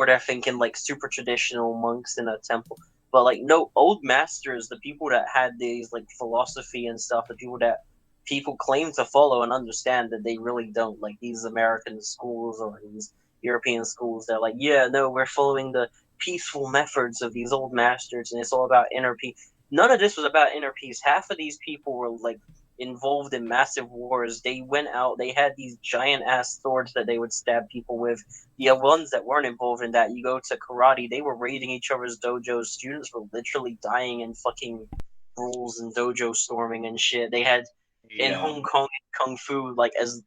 they're thinking like super traditional monks in a temple. But like, no, old masters, the people that had these like philosophy and stuff, the people that people claim to follow and understand, that they really don't. Like these American schools or these European schools, they're like, yeah, no, we're following the peaceful methods of these old masters, and it's all about inner peace. None of this was about inner peace. Half of these people were like involved in massive wars. They went out, they had these giant ass swords that they would stab people with. The ones that weren't involved in that, you go to karate, they were raiding each other's dojos. Students were literally dying in fucking brawls and dojo storming and shit. They had in
Yeah.
Hong Kong kung fu, like as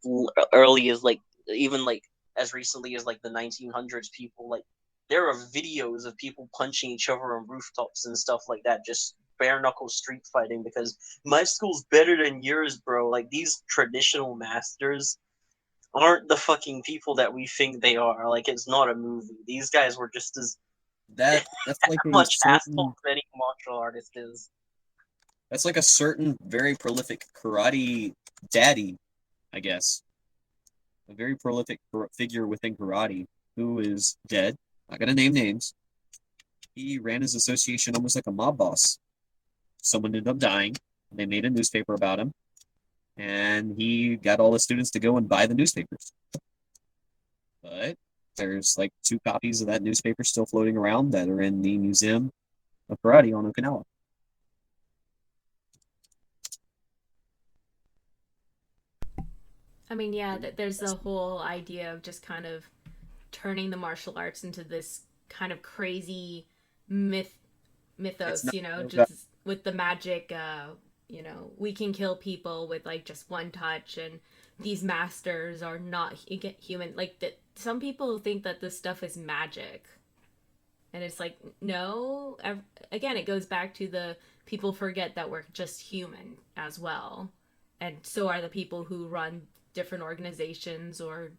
early as like, even like as recently as like the 1900s, people like, there are videos of people punching each other on rooftops and stuff like that, just bare knuckle street fighting, because my school's better than yours, bro. Like these traditional masters aren't the fucking people that we think they are. Like, it's not a movie. These guys were just as
That's like a
much assholes
certain
as any martial artist is.
that's like a certain very prolific karate daddy, I guess. A very prolific figure within karate who is dead. Not gonna name names. He ran his association almost like a mob boss. Someone ended up dying. They made a newspaper about him, and he got all the students to go and buy the newspapers. But there's like 2 copies of that newspaper still floating around that are in the Museum of Karate on Okinawa.
I mean, yeah, there's the whole idea of just kind of turning the martial arts into this kind of crazy myth
It's
mythos,
not about
just with the magic, we can kill people with like just one touch, and these masters are not human. Like that, some people think that this stuff is magic, and it's like, no. Again, it goes back to the people forget that we're just human as well, and so are the people who run different organizations or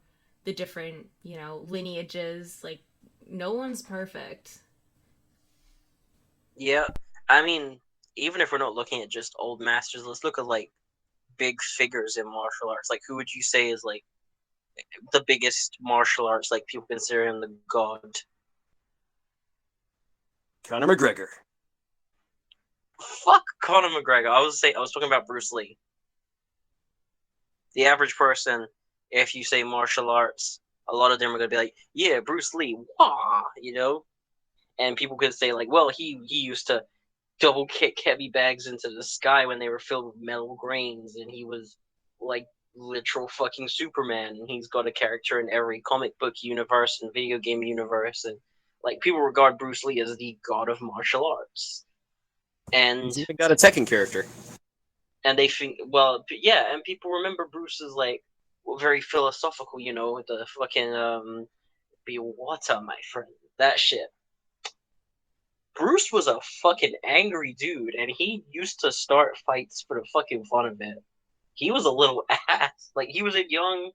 the different lineages. Like, no one's perfect.
Yeah, I mean, even if we're not looking at just old masters, let's look at like big figures in martial arts. Like, who would you say is like the biggest martial arts? Like, people consider him the god.
Conor McGregor.
Fuck Conor McGregor. I was talking about Bruce Lee. The average person, if you say martial arts, a lot of them are gonna be like, yeah, Bruce Lee, wah, you know. And people could say like, well, he used to double kick heavy bags into the sky when they were filled with metal grains, and he was like literal fucking Superman, and he's got a character in every comic book universe and video game universe, and like people regard Bruce Lee as the god of martial arts, and
He's even got a Tekken character.
they think, well, yeah, and people remember Bruce as like very philosophical, you know, the fucking be water, my friend, that shit. Bruce was a fucking angry dude, and he used to start fights for the fucking fun of it. He was a little ass. Like, he was a young,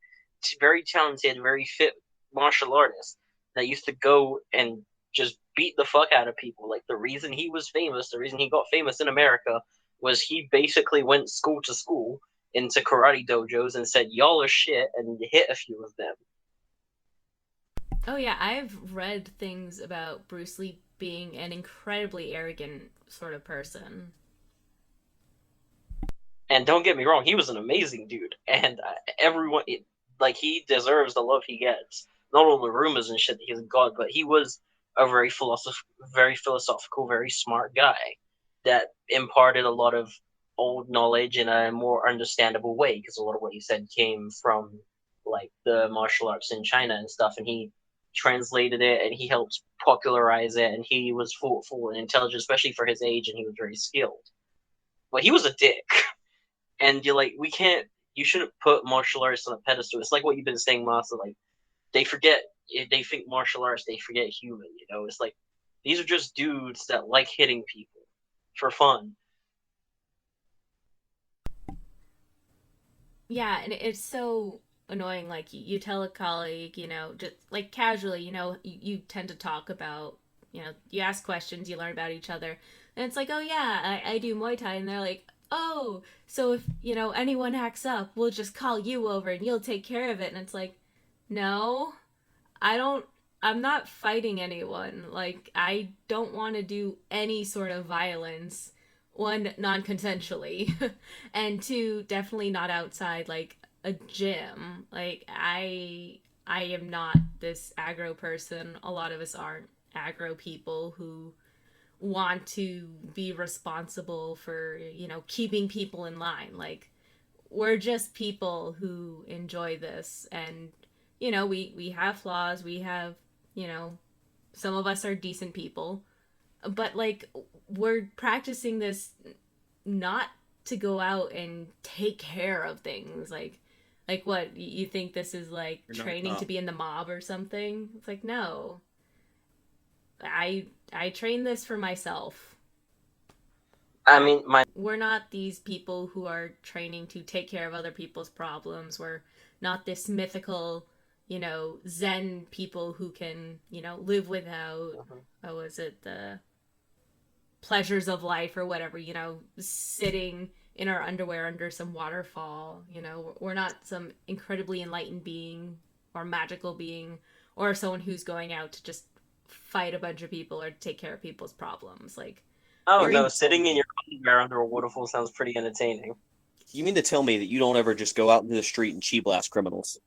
very talented, very fit martial artist that used to go and just beat the fuck out of people. Like, the reason he was famous, the reason he got famous in America, was he basically went school to school into karate dojos and said, y'all are shit, and hit a few of them.
Oh yeah, I've read things about Bruce Lee being an incredibly arrogant sort of person.
And don't get me wrong, he was an amazing dude, and everyone, like, he deserves the love he gets. Not all the rumors and shit that he's a god, but he was a very philosophical, very smart guy that imparted a lot of old knowledge in a more understandable way, because a lot of what he said came from like the martial arts in China and stuff, and he translated it and he helped popularize it, and he was thoughtful and intelligent, especially for his age, and he was very skilled. But he was a dick. And you're like, we can't, you shouldn't put martial artists on a pedestal. It's like what you've been saying, Master. Like, they forget, they think martial arts, they forget human, you know? It's like, these are just dudes that like hitting people for fun.
Yeah, and it's so annoying. Like, you tell a colleague, just like casually, you tend to talk about, you ask questions, you learn about each other. And it's like, oh yeah, I do Muay Thai. And they're like, oh, so if, anyone acts up, we'll just call you over and you'll take care of it. And it's like, no, I don't, I'm not fighting anyone. Like, I don't want to do any sort of violence. One, non consensually, and two, definitely not outside like a gym. Like, I am not this aggro person. A lot of us aren't aggro people who want to be responsible for, keeping people in line. Like, we're just people who enjoy this, and we have flaws. We have, you know, some of us are decent people, but like, we're practicing this not to go out and take care of things. Like what, you think this is like training to be in the mob or something? It's like, no, I train this for myself.
I mean,
We're not these people who are training to take care of other people's problems. We're not this mythical, Zen people who can, live without, oh, is it the pleasures of life or whatever, sitting in our underwear under some waterfall. We're not some incredibly enlightened being or magical being or someone who's going out to just fight a bunch of people or take care of people's problems. Like,
oh no, sitting in your underwear under a waterfall sounds pretty entertaining.
You mean to tell me that you don't ever just go out into the street and chi blast criminals?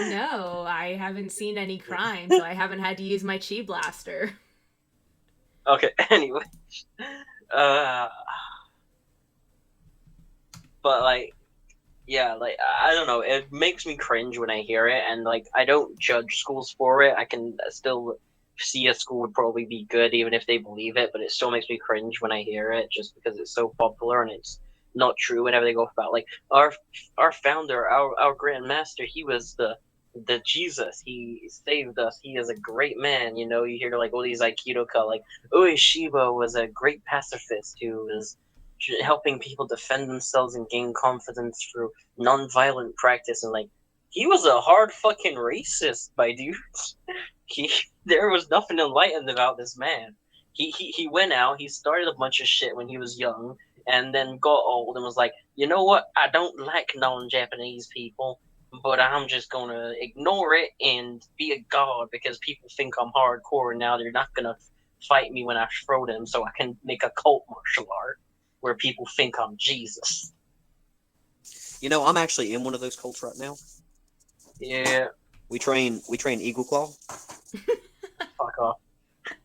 no, I haven't seen any crime, so I haven't had to use my chi blaster.
Okay, anyway. But like, yeah, like, I don't know, it makes me cringe when I hear it, and like, I don't judge schools for it. I can still see a school would probably be good even if they believe it, but it still makes me cringe when I hear it just because it's so popular and it's not true whenever they go about like our founder, our grand master, he was the Jesus, he saved us, he is a great man. You hear like all these Aikido like Ueshiba was a great pacifist who was helping people defend themselves and gain confidence through non-violent practice, and like, he was a hard fucking racist, my dude. he There was nothing enlightened about this man. He went out. He started a bunch of shit when he was young, and then got old and was like, you know what? I don't like non-Japanese people, but I'm just gonna ignore it and be a god because people think I'm hardcore, and now they're not gonna fight me when I throw them, so I can make a cult martial art where people think I'm Jesus.
You know, I'm actually in one of those cults right now.
Yeah,
We train Eagle Claw.
fuck off.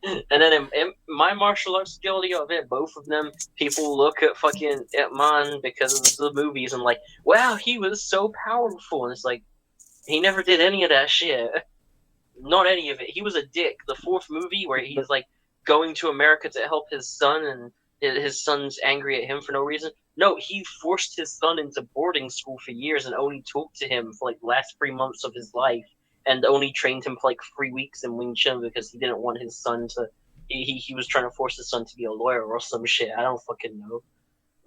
And then in my martial arts ability of it, both of them, people look at fucking Ip Man because of the movies and like, wow, he was so powerful. And it's like, he never did any of that shit. Not any of it. He was a dick. The fourth movie where he's like going to America to help his son and his son's angry at him for no reason. No, he forced his son into boarding school for years and only talked to him for like the last 3 months of his life and only trained him for like 3 weeks in Wing Chun because he didn't want his son to. He was trying to force his son to be a lawyer or some shit. I don't fucking know.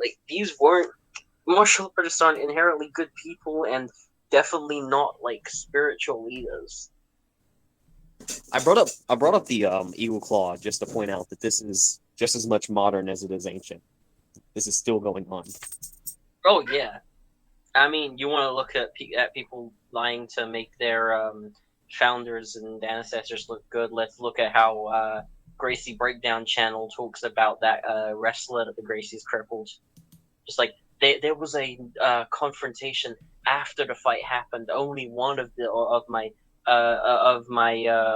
Like, these weren't. Martial artists aren't inherently good people and definitely not like spiritual leaders.
I brought up the Eagle Claw just to point out that this is just as much modern as it is ancient. This is still going on.
Oh yeah, I mean, you want to look at people lying to make their founders and ancestors look good. Let's look at how Gracie Breakdown Channel talks about that wrestler that the Gracies crippled. Just like there was a confrontation after the fight happened. Only one of my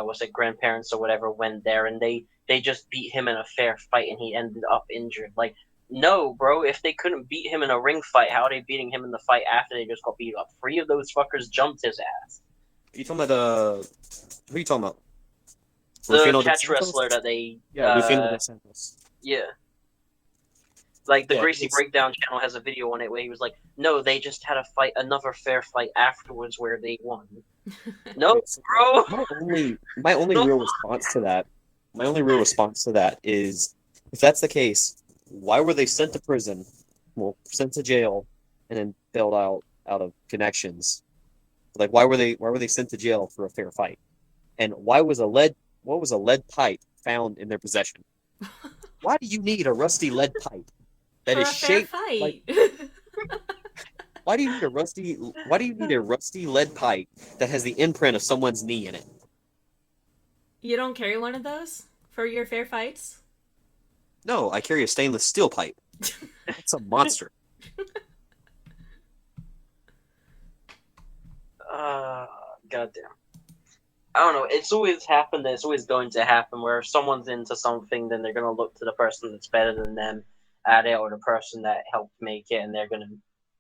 what's it, grandparents or whatever went there, and they just beat him in a fair fight, and he ended up injured. Like, no, bro, if they couldn't beat him in a ring fight, how are they beating him in the fight after they just got beat up? 3 of those fuckers jumped his ass.
Are you talking about who are you talking about?
The
Rufino de
catch
Santos?
wrestler that they
Yeah, Rufino de Santos.
yeah. Like, the
Yeah,
Gracie Breakdown channel has a video on it where he was like, no, they just had another fair fight afterwards where they won. No, bro.
My only
No.
real response to that, is, if that's the case, why were they sent to prison, well, sent to jail, and then bailed out of connections? Like, why were they sent to jail for a fair fight? And what was a lead pipe found in their possession? Why do you need a rusty lead pipe that
For
is
a fair
shaped like?
fight.
Why do you need a rusty lead pipe that has the imprint of someone's knee in it?
You don't carry one of those for your fair fights?
No, I carry a stainless steel pipe. It's a monster.
Goddamn. I don't know. It's always happened. It's always going to happen. Where if someone's into something, then they're gonna look to the person that's better than them at it, or the person that helped make it, and they're gonna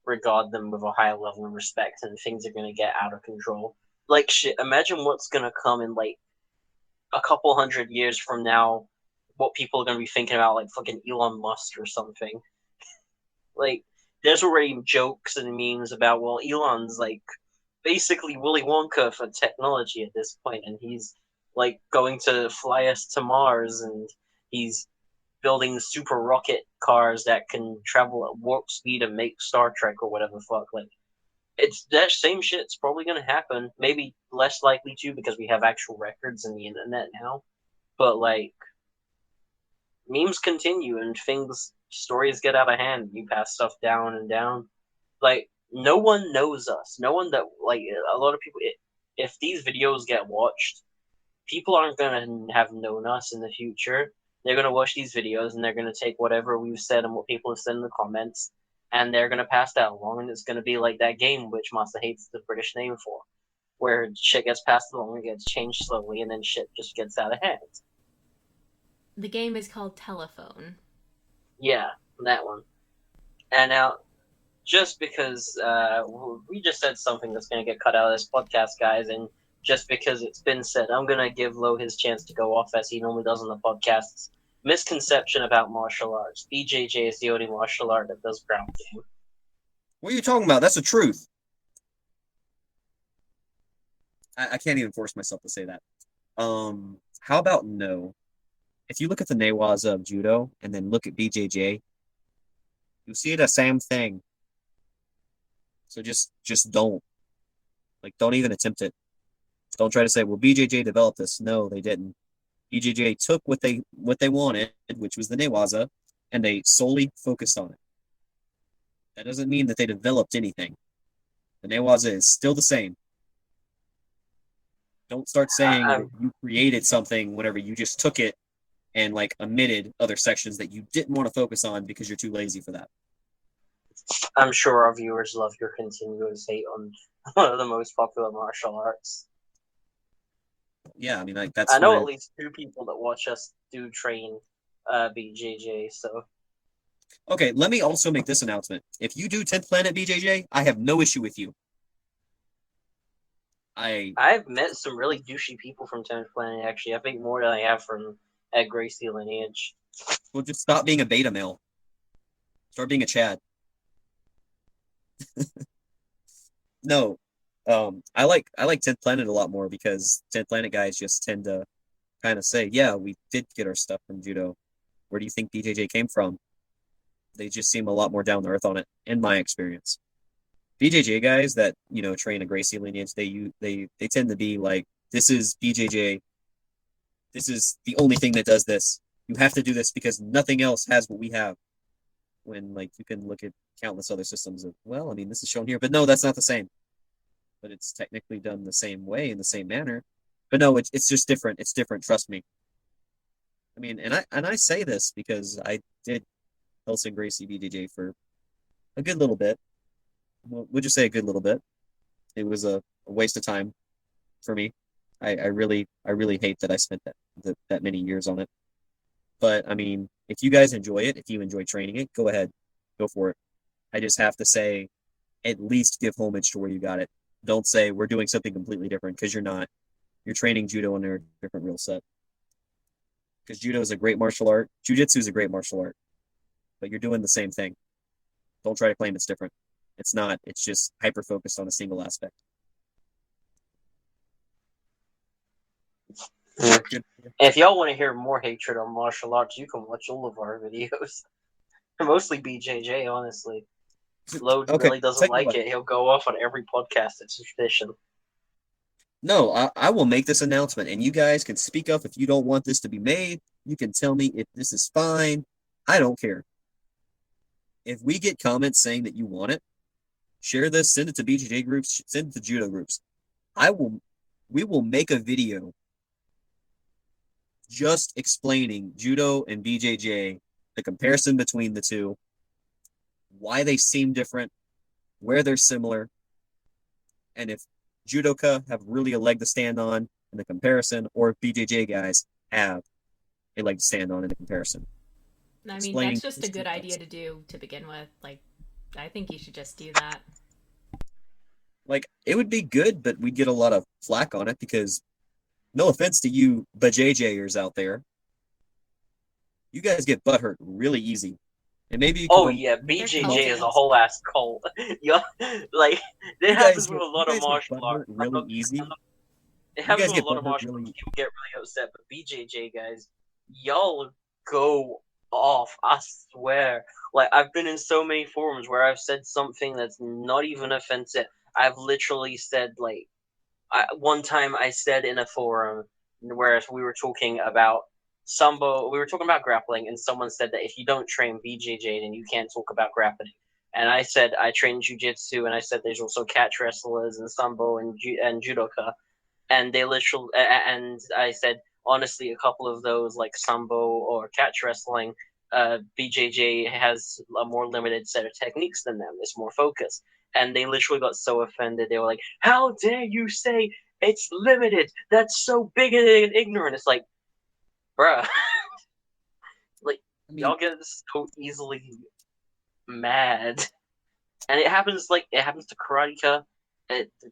regard them with a higher level of respect, and things are gonna get out of control. Like shit. Imagine what's gonna come in like a couple 100 years from now. What people are gonna be thinking about, like fucking Elon Musk or something. Like, there's already jokes and memes about, well, Elon's like basically Willy Wonka for technology at this point, and he's like going to fly us to Mars, and he's building super rocket cars that can travel at warp speed and make Star Trek or whatever the fuck. Like, it's that same shit's probably gonna happen. Maybe less likely to because we have actual records in the internet now. But like, memes continue and stories get out of hand. You pass stuff down and down. Like, no one knows us. No one that, like, a lot of people, if these videos get watched, people aren't going to have known us in the future. They're going to watch these videos and they're going to take whatever we've said and what people have said in the comments and they're going to pass that along. And it's going to be like that game, which Master hates the British name for, where shit gets passed along and gets changed slowly and then shit just gets out of hand.
The game is called Telephone.
Yeah, that one. And now, just because we just said something that's going to get cut out of this podcast, guys, and just because it's been said, I'm going to give Lo his chance to go off as he normally does on the podcasts. Misconception about martial arts. BJJ is the only martial art that does ground game.
What are you talking about? That's the truth. I can't even force myself to say that. How about no? If you look at the Newaza of judo and then look at BJJ, you see the same thing. So just don't. Like, don't even attempt it. Don't try to say, well, BJJ developed this. No, they didn't. BJJ took what they wanted, which was the Newaza, and they solely focused on it. That doesn't mean that they developed anything. The Newaza is still the same. Don't start saying
I,
that you created something whenever you just took it and like omitted other sections that you didn't want to focus on because you're too lazy for that.
I'm sure our viewers love your continuous hate on one of the most popular martial arts.
Yeah, I mean, like that's
I know
why.
at least two people that watch us do train BJJ, so
Okay, let me also make this announcement. If you do 10th Planet BJJ, I have no issue with you. I
I've met some really douchey people from 10th Planet, actually. I think more than I have from Ed Gracie lineage.
will just stop being a beta male. Start being a Chad. No, I like 10th Planet a lot more because 10th Planet guys just tend to kind of say, yeah, we did get our stuff from judo. Where do you think BJJ came from? They just seem a lot more down to earth on it, in my experience. BJJ guys that train a Gracie lineage, they tend to be like, this is BJJ. This is the only thing that does this. You have to do this because nothing else has what we have. When like you can look at countless other systems of, well, I mean, this is shown here, but no, that's not the same. But it's technically done the same way in the same manner. But no, it's just different. It's different. Trust me. I mean, and I say this because I did Helsing Gracie BJJ for a good little bit. Would you say a good little bit? It was a waste of time for me. I really hate that I spent that many years on it. But I mean, if you guys enjoy it, if you enjoy training it, go ahead, go for it. I just have to say, at least give homage to where you got it. Don't say we're doing something completely different because you're not. You're training judo under a different rule set. Because judo is a great martial art. Jiu-jitsu is a great martial art, but you're doing the same thing. Don't try to claim it's different. It's not. It's just hyper focused on a single aspect. Good.
If y'all want to hear more hatred on martial arts, you can watch all of our videos. Mostly BJJ, honestly. Load
Okay,
really doesn't
tell you
like
what.
it. He'll go off on every podcast. It's a tradition.
No, I will make this announcement, and you guys can speak up if you don't want this to be made. You can tell me if this is fine. I don't care. If we get comments saying that you want it, share this, send it to BJJ groups, send it to judo groups. I will, we will make a video just explaining judo and BJJ, the comparison between the two, why they seem different, where they're similar, and if judoka have really a leg to stand on in the comparison, or if BJJ guys have a leg to stand on in the comparison.
I mean,
Explaining
that's just a
those two
good idea
things.
to do to begin with. Like, I think you should just do that.
Like, it would be good, but we'd get a lot of flack on it because, no offense to you BJJers out there, you guys get butthurt really easy. And maybe you
Oh
come
yeah,
They're
from all
BJJ is a
culties.
whole ass cult. Yeah, like
you
it
guys
happens with
get
a
you
lot of
guys get
martial
butthurt
arts.
really easy.
It
You
happens
guys
with a
get
lot of
butthurt
martial arts.
really
People get really upset, but BJJ guys, y'all go off. I swear. Like I've been in so many forums where I've said something that's not even offensive. I've literally said like one time I said in a forum where we were talking about sambo, we were talking about grappling, and someone said that if you don't train BJJ, then you can't talk about grappling. And I said I train jujitsu, and I said there's also catch wrestlers and sambo and judoka, and they literally and I said honestly a couple of those like sambo or catch wrestling, BJJ has a more limited set of techniques than them. It's more focused, and they literally got so offended. They were like, "How dare you say it's limited? That's so bigoted and ignorant." It's like, bruh, like
I mean,
y'all get so easily mad, and it happens to karateka.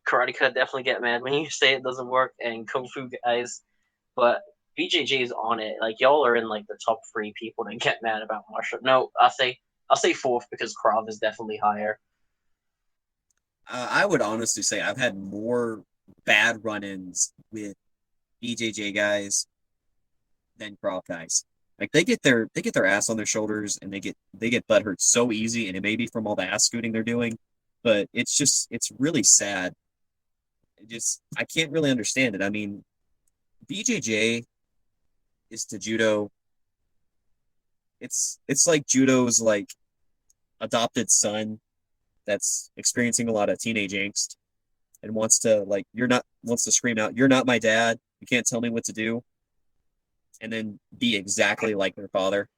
Karateka definitely get mad when you say it doesn't work, and kung fu guys. But BJJ is on it. Like y'all are in like the top three people that get mad about martial. No, I'll say fourth because Krav is definitely higher.
I would honestly say I've had more bad run-ins with BJJ guys than Krav guys. Like they get their ass on their shoulders and they get butt hurt so easy, and it may be from all the ass scooting they're doing, but it's really sad. I can't really understand it. I mean, BJJ is to judo. It's like judo's like adopted son that's experiencing a lot of teenage angst and wants to scream out, "You're not my dad. You can't tell me what to do," and then be exactly like their father.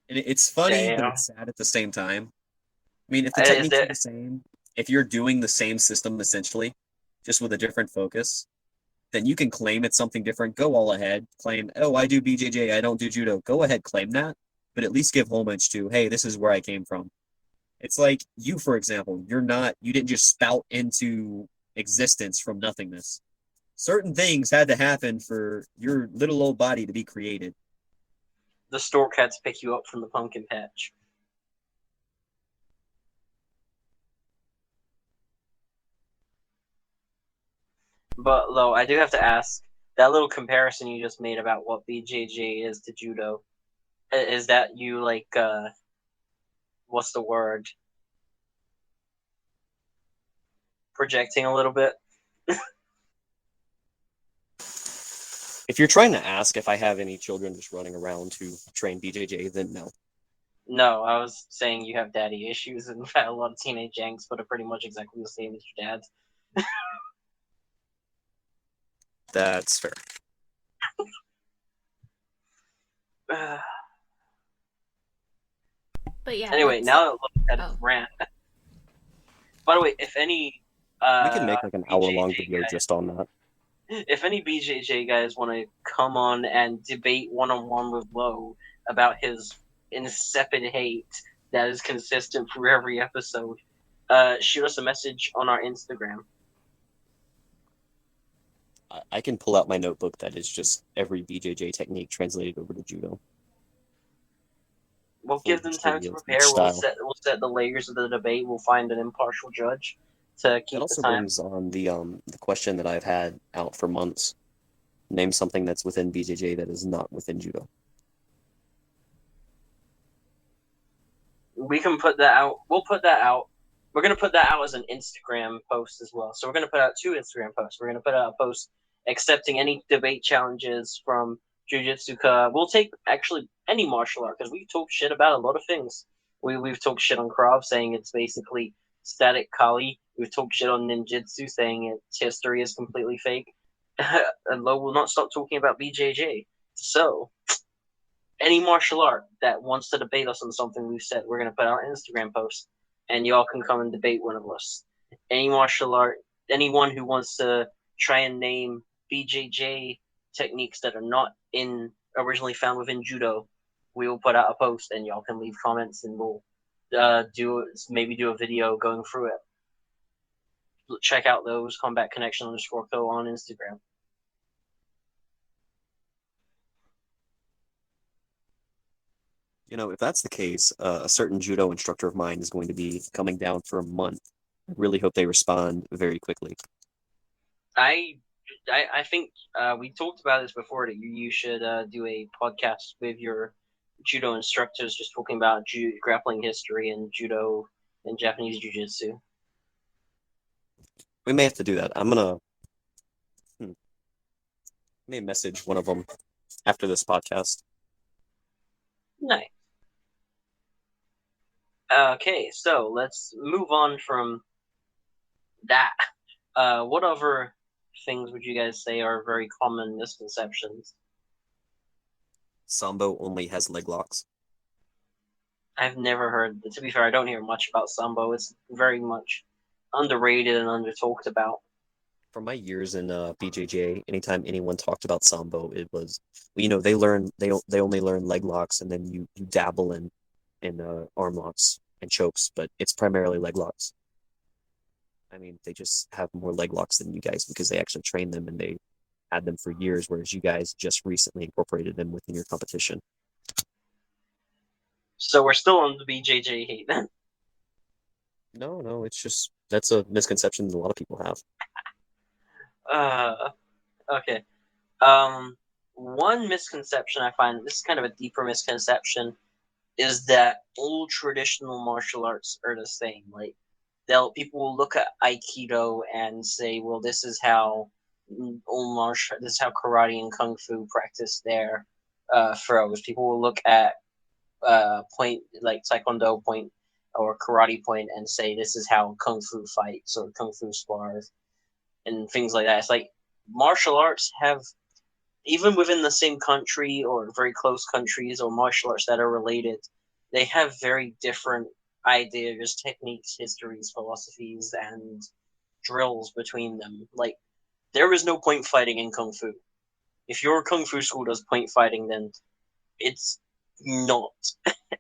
And it's funny, but
Damn.
it's sad at the same time. I mean, if the
Is
techniques are
there
the same, if you're doing the same system essentially, just with a different focus, then you can claim it's something different. Go all ahead. Claim, oh, I do BJJ, I don't do judo. Go ahead, claim that, but at least give homage to, hey, this is where I came from. It's like you, for example, you didn't just spout into existence from nothingness. Certain things had to happen for your little old body to be created.
the stork had to pick you up from the pumpkin patch? But Lo, I do have to ask, that little comparison you just made about what BJJ is to judo, is that you like what's the word? Projecting a little bit?
If you're trying to ask if I have any children just running around to train BJJ, then no.
No, I was saying you have daddy issues and had a lot of teenage angst, but are pretty much exactly the same as your dad's.
That's fair.
But yeah,
Anyway,
let's.
now that look at his
Oh,
rant. By the way, if any
We can make like an hour-long
BJJ
video just on that.
if any BJJ guys want to come on and debate one-on-one with Lo about his insipid hate that is consistent through every episode, shoot us a message on our Instagram.
I can pull out my notebook that is just every BJJ technique translated over to judo.
We'll
Full
give them time
history
to
of each
prepare. We'll
style.
set the layers of the debate. We'll find an impartial judge to
That
keep the
also
time.
brings on the question that I've had out for months. Name something that's within BJJ that is not within judo.
We can put that out. We'll put that out. We're going to put that out as an Instagram post as well. So we're going to put out 2 Instagram posts. We're going to put out a post accepting any debate challenges from Jiu-Jitsu. We'll take actually any martial art because we've talked shit about a lot of things. We've talked shit on Krav, saying it's basically static Kali. We've talked shit on Ninjutsu, saying its history is completely fake. And Lo will not stop talking about BJJ. So any martial art that wants to debate us on something we've said, we're going to put out an Instagram post, and y'all can come and debate one of us. Any martial art, anyone who wants to try and name BJJ techniques that are not originally found within judo, we will put out a post, and y'all can leave comments, and we'll do a video going through it. Check out those Combat Connection _co on Instagram.
You know, if that's the case, a certain judo instructor of mine is going to be coming down for a month. I really hope they respond very quickly.
I think we talked about this before that you should do a podcast with your judo instructors, just talking about grappling history and judo and Japanese jiu-jitsu.
We may have to do that. I'm gonna may message one of them after this podcast.
Nice. Okay, so let's move on from that. What other things would you guys say are very common misconceptions?
Sambo only has leg locks.
I've never heard. To be fair, I don't hear much about sambo. It's very much underrated and under talked about.
For my years in BJJ, anytime anyone talked about sambo, it was, you know, they only learn leg locks, and then you dabble in arm locks and chokes, but it's primarily leg locks. I mean, they just have more leg locks than you guys because they actually train them and they had them for years, whereas you guys just recently incorporated them within your competition.
So we're still on the BJJ hate then.
No, it's just that's a misconception that a lot of people have.
Okay. One misconception I find, this is kind of a deeper misconception, is that all traditional martial arts are the same. Like, people will look at Aikido and say, well, this is how This is how karate and kung fu practice their throws. People will look at point like taekwondo point or karate point and say this is how kung fu fights or kung fu spars and things like that. It's like martial arts have, even within the same country or very close countries or martial arts that are related, they have very different ideas, techniques, histories, philosophies, and drills between them. Like, there is no point fighting in Kung Fu. If your Kung Fu school does point fighting, then it's not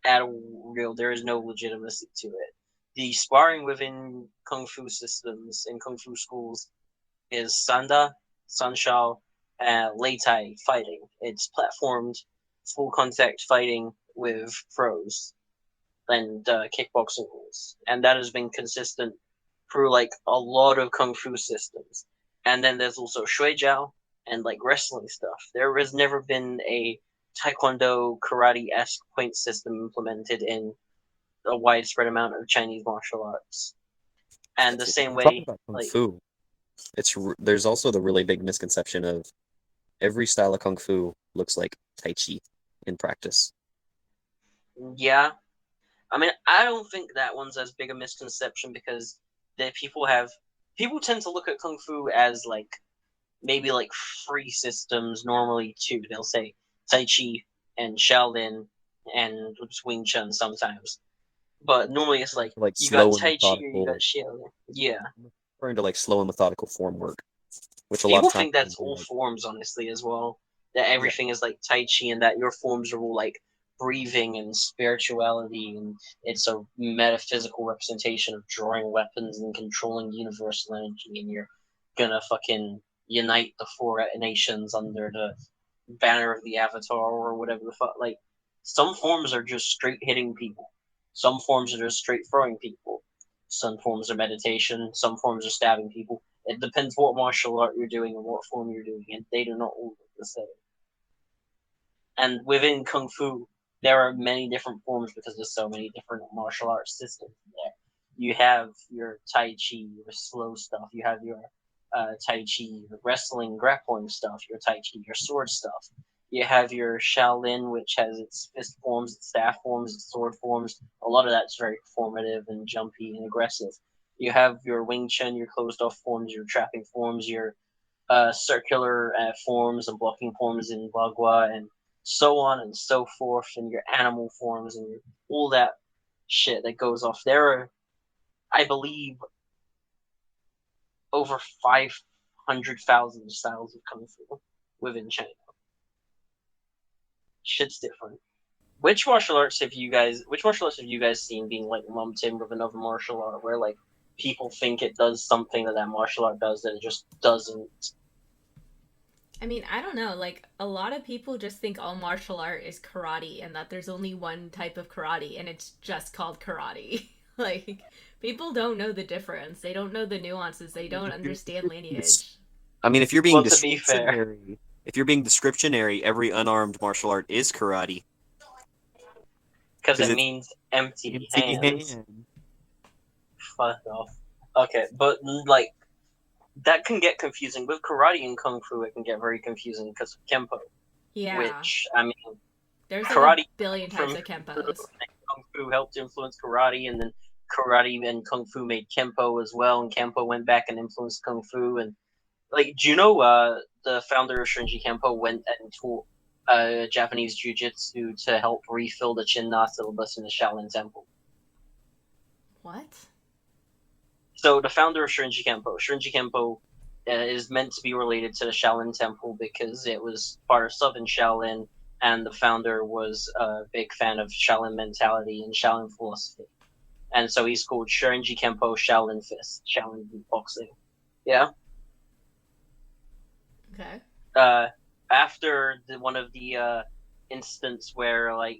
at all real. There is no legitimacy to it. The sparring within Kung Fu systems in Kung Fu schools is Sanda, Sanshao, and Leitai fighting. It's platformed, full contact fighting with throws and kickboxing rules, and that has been consistent through like a lot of kung fu systems. And then there's also shuijiao and like wrestling stuff. There has never been a taekwondo karate esque point system implemented in a widespread amount of Chinese martial arts. And the same
Talking
way,
about kung
like
fu, there's also the really big misconception of every style of kung fu looks like tai chi in practice.
yeah, I mean, I don't think that one's as big a misconception because that people tend to look at kung fu as like maybe like free systems normally too. They'll say Tai Chi and Shaolin and Wing Chun sometimes. But normally it's like
Like
you got
slow and
Tai Chi or you got
methodical,
Shaolin. Yeah.
referring to like slow and methodical form work, which a lot
People
of times
think that's
can be
all
like,
forms, honestly, as well. That
yeah,
everything is like Tai Chi and that your forms are all like breathing and spirituality and it's a metaphysical representation of drawing weapons and controlling universal energy and you're gonna fucking unite the four nations under the banner of the Avatar or whatever the fuck. Like, some forms are just straight hitting people. Some forms are just straight throwing people. Some forms are meditation. Some forms are stabbing people. It depends what martial art you're doing and what form you're doing, and they do not all look the same. And within Kung Fu, there are many different forms because there's so many different martial arts systems there. You have your Tai Chi, your slow stuff. You have your Tai Chi, your wrestling, grappling stuff. Your Tai Chi, your sword stuff. You have your Shaolin, which has its fist forms, its staff forms, its sword forms. A lot of that's very performative and jumpy and aggressive. You have your Wing Chun, your closed off forms, your trapping forms, your circular forms and blocking forms in Bagua, and so on and so forth, and your animal forms and all that shit that goes off. There are, I believe, over 500,000 styles of Kung Fu within China. Shit's different. Which martial arts have you guys seen being like lumped in with another martial art where like people think it does something that martial art does that it just doesn't?
I mean, I don't know. Like, a lot of people just think all martial art is karate and that there's only one type of karate and it's just called karate. Like, people don't know the difference. They don't know the nuances. They don't understand lineage.
I mean,
Well, to be fair,
if you're being descriptionary, every unarmed martial art is karate
because
because
it
it's
means empty
empty
hands.
hand.
Fuck off. Okay, but like that can get confusing with karate and kung fu. It can get very confusing because of kempo,
Yeah.
which I mean,
There's like a
karate
billion
from
types of kempos.
kung fu helped influence karate, and then karate and kung fu made kempo as well, and kempo went back and influenced kung fu. And like, do you know the founder of Shinji Kempo went and taught Japanese jiu-jitsu to help refill the Chin-Na syllabus in the Shaolin Temple?
What?
So the founder of Shinji Kempo is meant to be related to the Shaolin Temple because it was part of Southern Shaolin, and the founder was a big fan of Shaolin mentality and Shaolin philosophy. And so he's called Shinji Kempo Shaolin Fist, Shaolin boxing. Yeah.
Okay.
Uh, After one of the incidents where like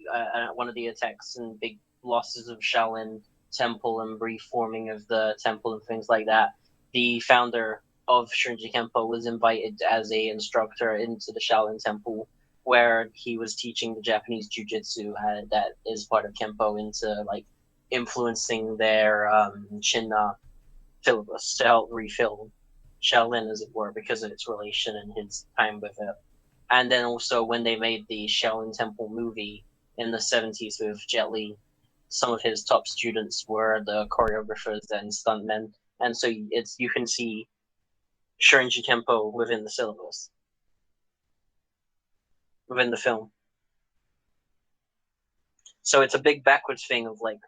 one of the attacks and big losses of Shaolin Temple and reforming of the temple and things like that, the founder of Shinji Kempo was invited as a instructor into the Shaolin Temple where he was teaching the Japanese Jiu-jitsu that is part of Kempo into like influencing their Shin syllabus to help refill Shaolin, as it were, because of its relation and his time with it. And then also when they made the Shaolin Temple movie in the 70s with Jet Li, some of his top students were the choreographers and stuntmen, and so you can see Shorinji Kempo within the syllabus, within the film. So it's a big backwards thing of like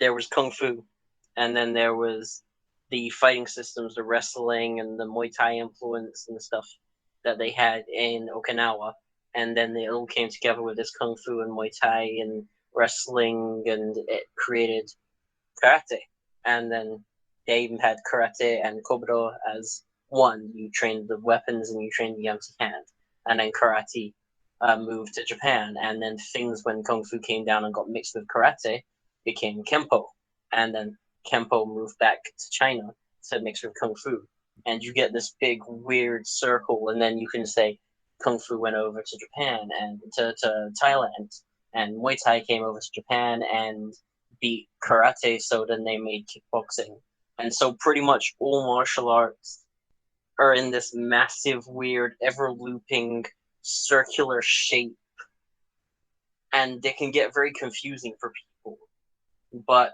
there was kung fu, and then there was the fighting systems, the wrestling and the Muay Thai influence and stuff that they had in Okinawa, and then they all came together with this kung fu and Muay Thai and wrestling, and it created karate. And then they even had karate and kobudo as one. You trained the weapons and you trained the empty hand. And then karate moved to Japan. And then things, when kung fu came down and got mixed with karate, became kempo. And then kempo moved back to China to mix with kung fu. And you get this big weird circle. And then you can say kung fu went over to Japan and to Thailand. And Muay Thai came over to Japan and beat karate, so then they made kickboxing. And so pretty much all martial arts are in this massive, weird, ever looping circular shape, and they can get very confusing for people. But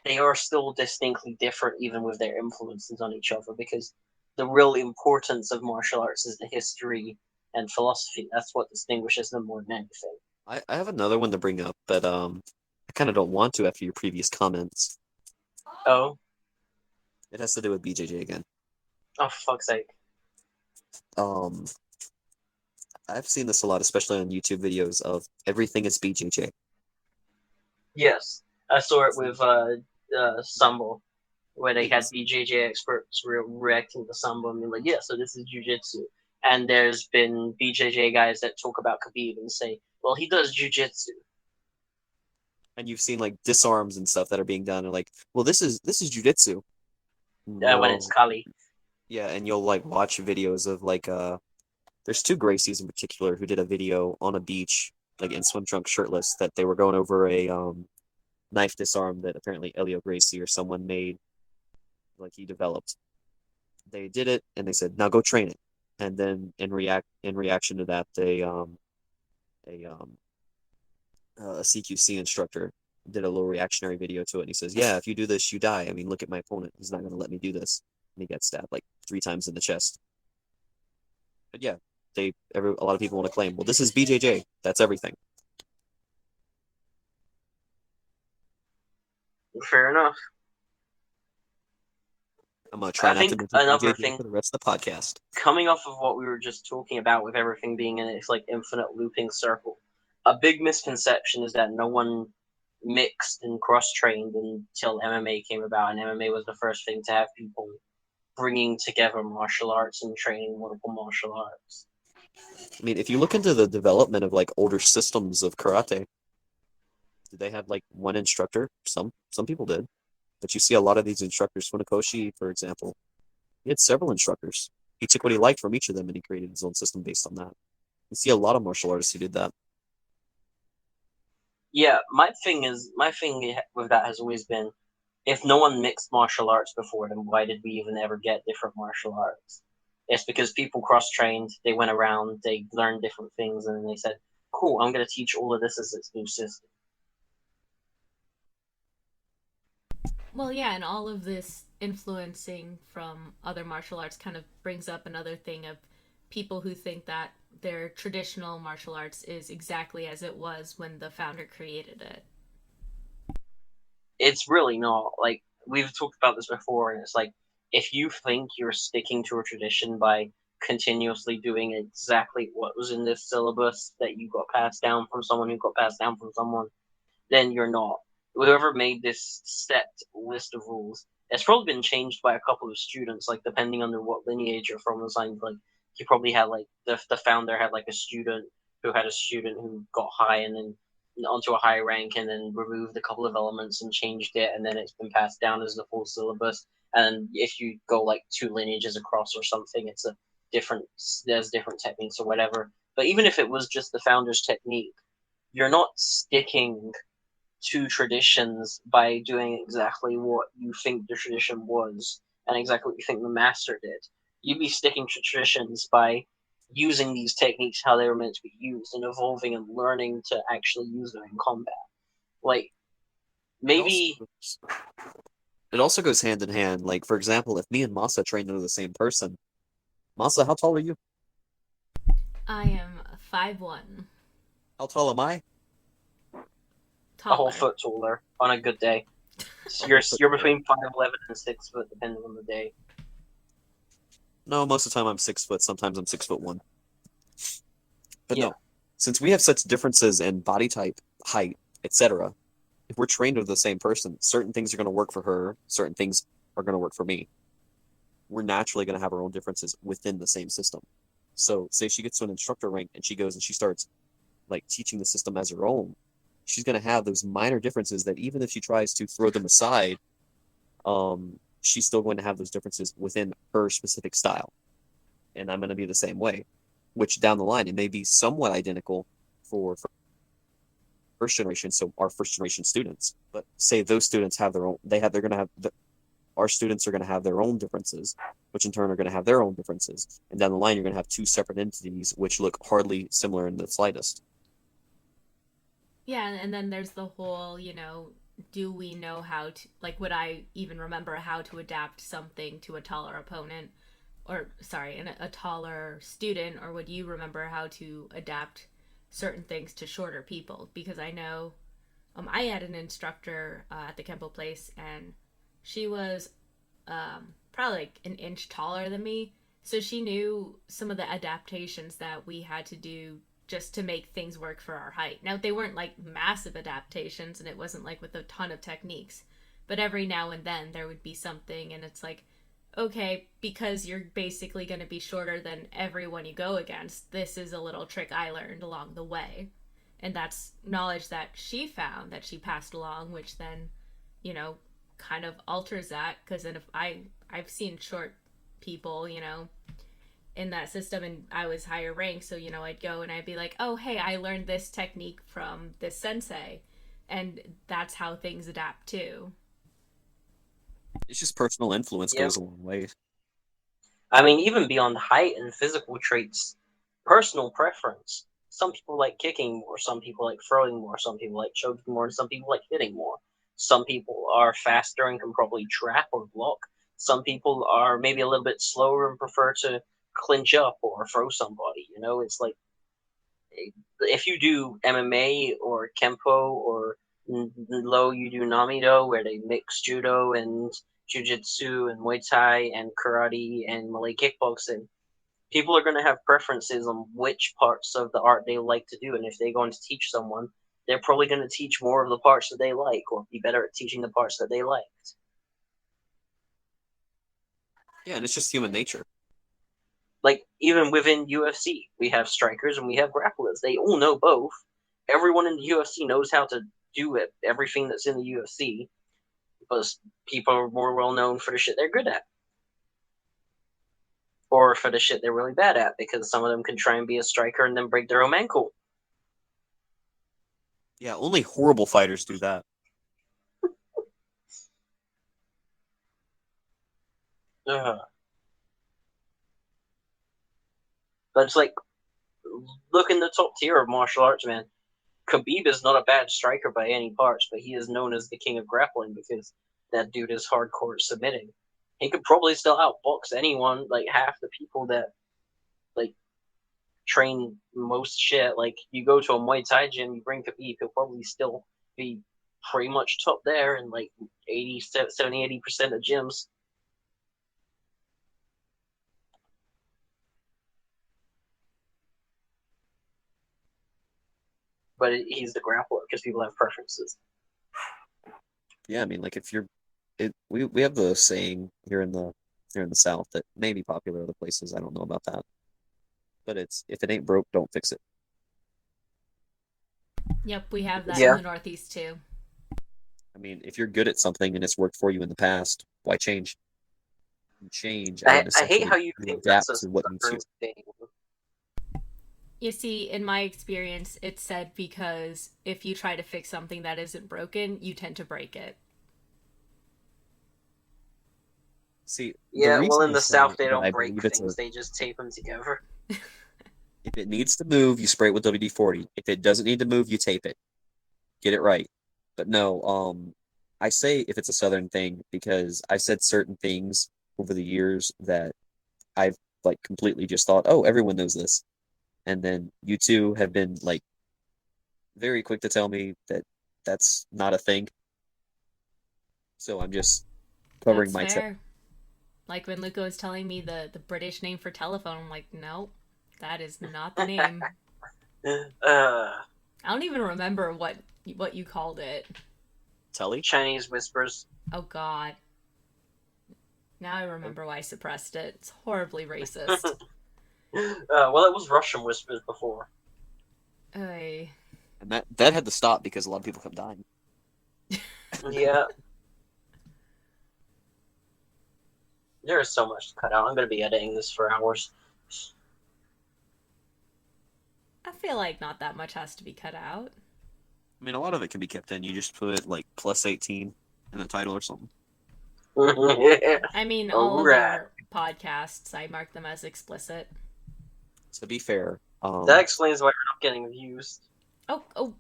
they are still distinctly different, even with their influences on each other, because the real importance of martial arts is the history and philosophy. That's what distinguishes them more than anything.
I have another one to bring up, but I kind of don't want to after your previous comments.
Oh,
It has to do with BJJ again.
oh, fuck's sake.
Um, I've seen this a lot, especially on YouTube videos of everything is BJJ.
Yes, I saw it with Sambo, where they had
Yes.
BJJ experts reacting to Sambo and be like, yeah, so this is Jiu-Jitsu. And there's been BJJ guys that talk about Khabib and say, well, he does Jiu-Jitsu.
And you've seen like disarms and stuff that are being done, and like, well, this is jujitsu.
When it's
No,
Kali.
yeah, and you'll like watch videos of like there's two Gracies in particular who did a video on a beach, like in swim trunks, shirtless, that they were going over a knife disarm that apparently Elio Gracie or someone made, like he developed. They did it and they said, now go train it. And then in reaction to that, a a CQC instructor did a little reactionary video to it, and he says, "Yeah, if you do this, you die. I mean, look at my opponent. He's not going to let me do this." And he gets stabbed like 3 times in the chest. But yeah, a lot of people want to claim, well, this is BJJ. That's everything.
Fair enough.
I'm gonna try
I
not to
think
mention
another
BJJ
thing,
for the rest of the podcast.
coming off of what we were just talking about with everything being in its like infinite looping circle, a big misconception is that no one mixed and cross-trained until MMA came about, and MMA was the first thing to have people bringing together martial arts and training multiple martial arts.
I mean, if you look into the development of like older systems of karate, did they have like one instructor? Some people did, but you see a lot of these instructors. Funakoshi, for example, he had several instructors. He took what he liked from each of them and he created his own system based on that. You see a lot of martial artists who did that.
Yeah, my thing with that has always been, if no one mixed martial arts before, then why did we even ever get different martial arts? It's because people cross-trained, they went around, they learned different things, and then they said, cool, I'm going to teach all of this as its new system.
Well, yeah, and all of this influencing from other martial arts kind of brings up another thing of people who think that their traditional martial arts is exactly as it was when the founder created it.
It's really not. Like, we've talked about this before, and it's like, if you think you're sticking to a tradition by continuously doing exactly what was in this syllabus that you got passed down from someone who got passed down from someone, then you're not. Whoever made this set list of rules, it's probably been changed by a couple of students, like depending on what lineage you're from. Like he probably had like the founder had like a student who had a student who got high and then onto a high rank and then removed a couple of elements and changed it, and then it's been passed down as the full syllabus. And if you go like 2 lineages across or something, it's a different there's different techniques or whatever. But even if it was just the founder's technique, you're not sticking to traditions by doing exactly what you think the tradition was. and exactly what you think the master did. You'd be sticking to traditions by using these techniques how they were meant to be used and evolving and learning to actually use them in combat. Like,
It also
maybe.
it also goes hand in hand. Like, for example, if me and Masa trained under the same person, Masa, how tall are you?
I am 5'1",
How tall am I?
A whole
taller.
foot taller on a good day. So
A
you're
whole foot
you're
taller.
between 5'11" and 6 foot, depending on the day.
No, most of the time I'm 6 foot. Sometimes I'm 6'1". But
Yeah,
no, since we have such differences in body type, height, etc., if we're trained with the same person, certain things are going to work for her, certain things are going to work for me. We're naturally going to have our own differences within the same system. So, say she gets to an instructor rank and she goes and she starts like teaching the system as her own, she's going to have those minor differences that even if she tries to throw them aside, she's still going to have those differences within her specific style. And I'm going to be the same way, which down the line, it may be somewhat identical for first generation, so our first generation students. But say those students have their own, they're going to have, our students are going to have their own differences, which in turn are going to have their own differences. And down the line, you're going to have two separate entities which look hardly similar in the slightest.
Yeah, and then there's the whole, do we know how to, like, would I even remember how to adapt something to a taller opponent? Or, sorry, a taller student, or would you remember how to adapt certain things to shorter people? Because I know I had an instructor at the Kempo place, and she was probably like an inch taller than me. So she knew some of the adaptations that we had to do just to make things work for our height. Now, they weren't like massive adaptations, and it wasn't like with a ton of techniques, but every now and then there would be something, and it's like, okay, because you're basically going to be shorter than everyone you go against, this is a little trick I learned along the way. And that's knowledge that she found, that she passed along, which then, you know, kind of alters that. Because then if I've seen short people, in that system, and I was higher ranked, so I'd go and I'd be like, oh hey, I learned this technique from this sensei, and that's how things adapt too.
It's just personal influence
yeah.
goes a long way.
I mean, even beyond height and physical traits, personal preference. Some people like kicking more, some people like throwing more, some people like choking more, and some people like hitting more. Some people are faster and can probably trap or block. Some people are maybe a little bit slower and prefer to clinch up or throw somebody. It's like if you do MMA or Kempo or low, you do Namido, where they mix judo and jiu-jitsu and Muay Thai and karate and Malay kickboxing. People are going to have preferences on which parts of the art they like to do, and if they're going to teach someone, they're probably going to teach more of the parts that they like, or be better at teaching the parts that they liked.
Yeah, and it's just human nature.
Like, even within UFC, we have strikers and we have grapplers. They all know both. Everyone in the UFC knows how to do it, everything that's in the UFC, because people are more well known for the shit they're good at. Or for the shit they're really bad at, because some of them can try and be a striker and then break their own ankle.
Yeah, only horrible fighters do that.
Ugh. But it's like, look in the top tier of martial arts, man. Khabib is not a bad striker by any parts, but he is known as the king of grappling because that dude is hardcore at submitting. He could probably still outbox anyone, like half the people that like train most shit. Like, you go to a Muay Thai gym, you bring Khabib, he'll probably still be pretty much top there in like 80% of gyms. But he's the grappler because people have preferences.
Yeah, I mean, like if you're, we have the saying here in the South that may be popular other places. I don't know about that, but it's if it ain't broke, don't fix it.
Yep, we have that in
Yeah,
the Northeast too.
I mean, if you're good at something and it's worked for you in the past, why change? You change out
I,
of
I hate how
necessity.
you
You
think that's a
adapt to what meets
Southern
you.
thing.
You see, in my experience, it's said because if you try to fix something that isn't broken, you tend to break it.
See, the
Yeah, well,
reason
in
I
the
say
South, they
that
don't
I
break
believe it's
things; they just tape them together.
if it needs to move, you spray it with WD-40. If it doesn't need to move, you tape it. Get it right. But no, I say if it's a Southern thing because I've said certain things over the years that I've like completely just thought, oh, everyone knows this. And then you two have been like very quick to tell me that that's not a thing. So I'm just covering
That's
my tail.
fair. Like when Luca was telling me the British name for telephone, I'm like, no, that is not the name.
uh,
I don't even remember what you called it.
Telly?
Chinese whispers.
Oh God. Now I remember why I suppressed it. It's horribly racist.
Well, it was Russian whispers before.
Oy.
And that had to stop because a lot of people kept dying.
Yeah, there is so much to cut out. I'm gonna be editing this for hours.
I feel like not that much has to be cut out.
I mean, a lot of it can be kept in. You just put like +18 in the title or something.
Yeah.
I mean, all
All
of
right.
our podcasts, I mark them as explicit.
To be fair,
That explains why you're not getting views.
Oh,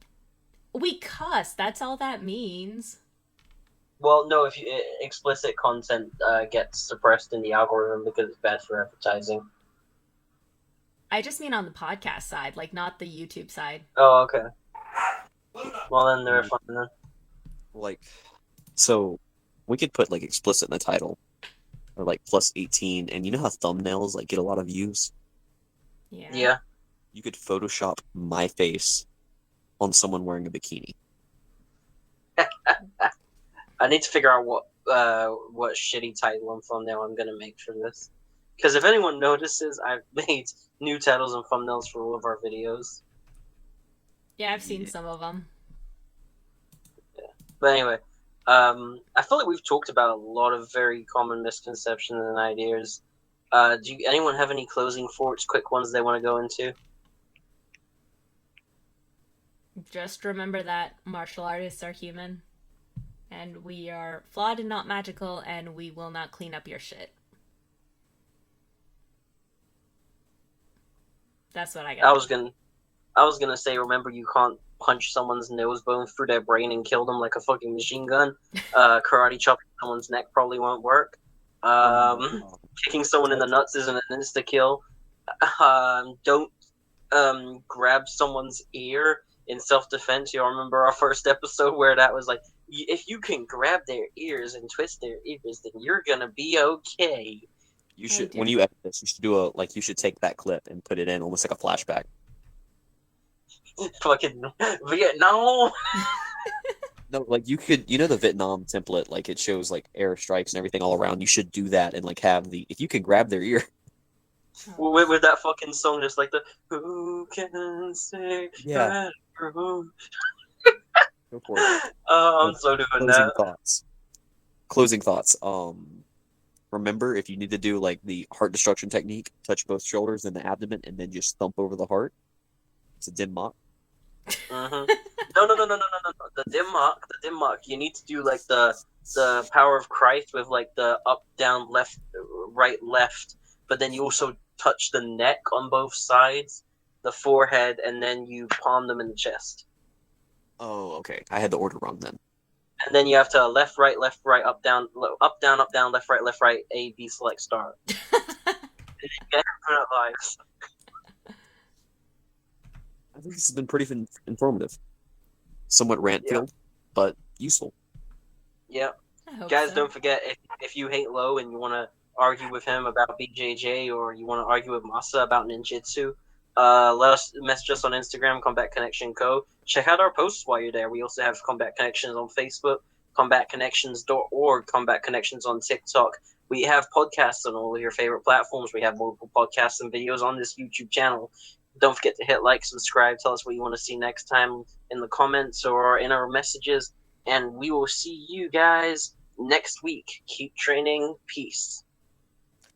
we cuss. That's all that means.
Well, no, if you, explicit content gets suppressed in the algorithm because it's bad for advertising.
I just mean on the podcast side, like not the YouTube side.
Oh, okay. Well, then they're fine then.
like, so we could put like explicit in the title or like +18, and you know how thumbnails like get a lot of views?
Yeah.
Yeah.
You could Photoshop my face on someone wearing a bikini.
I need to figure out what shitty title and thumbnail I'm gonna make for this. Because if anyone notices, I've made new titles and thumbnails for all of our videos.
Yeah, I've seen
Yeah.
some of them.
But anyway, I feel like we've talked about a lot of very common misconceptions and ideas. Do anyone have any closing thoughts, quick ones they want to go into?
Just remember that martial artists are human, and we are flawed and not magical, and we will not clean up your shit. That's what I got.
I was gonna say, remember you can't punch someone's nose bone through their brain and kill them like a fucking machine gun. Karate chopping someone's neck probably won't work. Kicking someone in the nuts isn't an insta kill. Don't grab someone's ear in self defense. You remember our first episode where that was like, if you can grab their ears and twist their ears, then you're gonna be okay.
You
Oh,
should, when
dear.
you edit this, you should do you should take that clip and put it in almost like a flashback.
Fucking Vietnam.
No, like you could, the Vietnam template, like it shows like airstrikes and everything all around. You should do that and like have if you can grab their ear.
Oh.
With that fucking song, just like the "Who can say
Yeah,
who?"
go for it.
I'm
But
so doing
closing
that.
thoughts. Closing thoughts. Remember if you need to do like the heart destruction technique, touch both shoulders and the abdomen, and then just thump over the heart. It's a dim mock.
Mm-hmm. No. The dim mark. You need to do like the power of Christ with like the up, down, left, right, left. But then you also touch the neck on both sides, the forehead, and then you palm them in the chest.
Oh, okay. I had the order wrong then.
And then you have to left, right, up, down, up, down, left, right, A, B, select, start. Get infinite lives.
I think this has been pretty informative. Somewhat rant-filled, but useful.
Yeah.
I hope
Guys,
so.
don't forget, if you hate Low and you want to argue with him about BJJ or you want to argue with Masa about ninjutsu, let us message us on Instagram, Combat Connection Co. Check out our posts while you're there. We also have Combat Connections on Facebook, combatconnections.org, Combat Connections on TikTok. We have podcasts on all of your favorite platforms. We have multiple podcasts and videos on this YouTube channel. Don't forget to hit like, subscribe, tell us what you want to see next time in the comments or in our messages. And we will see you guys next week. Keep training. Peace.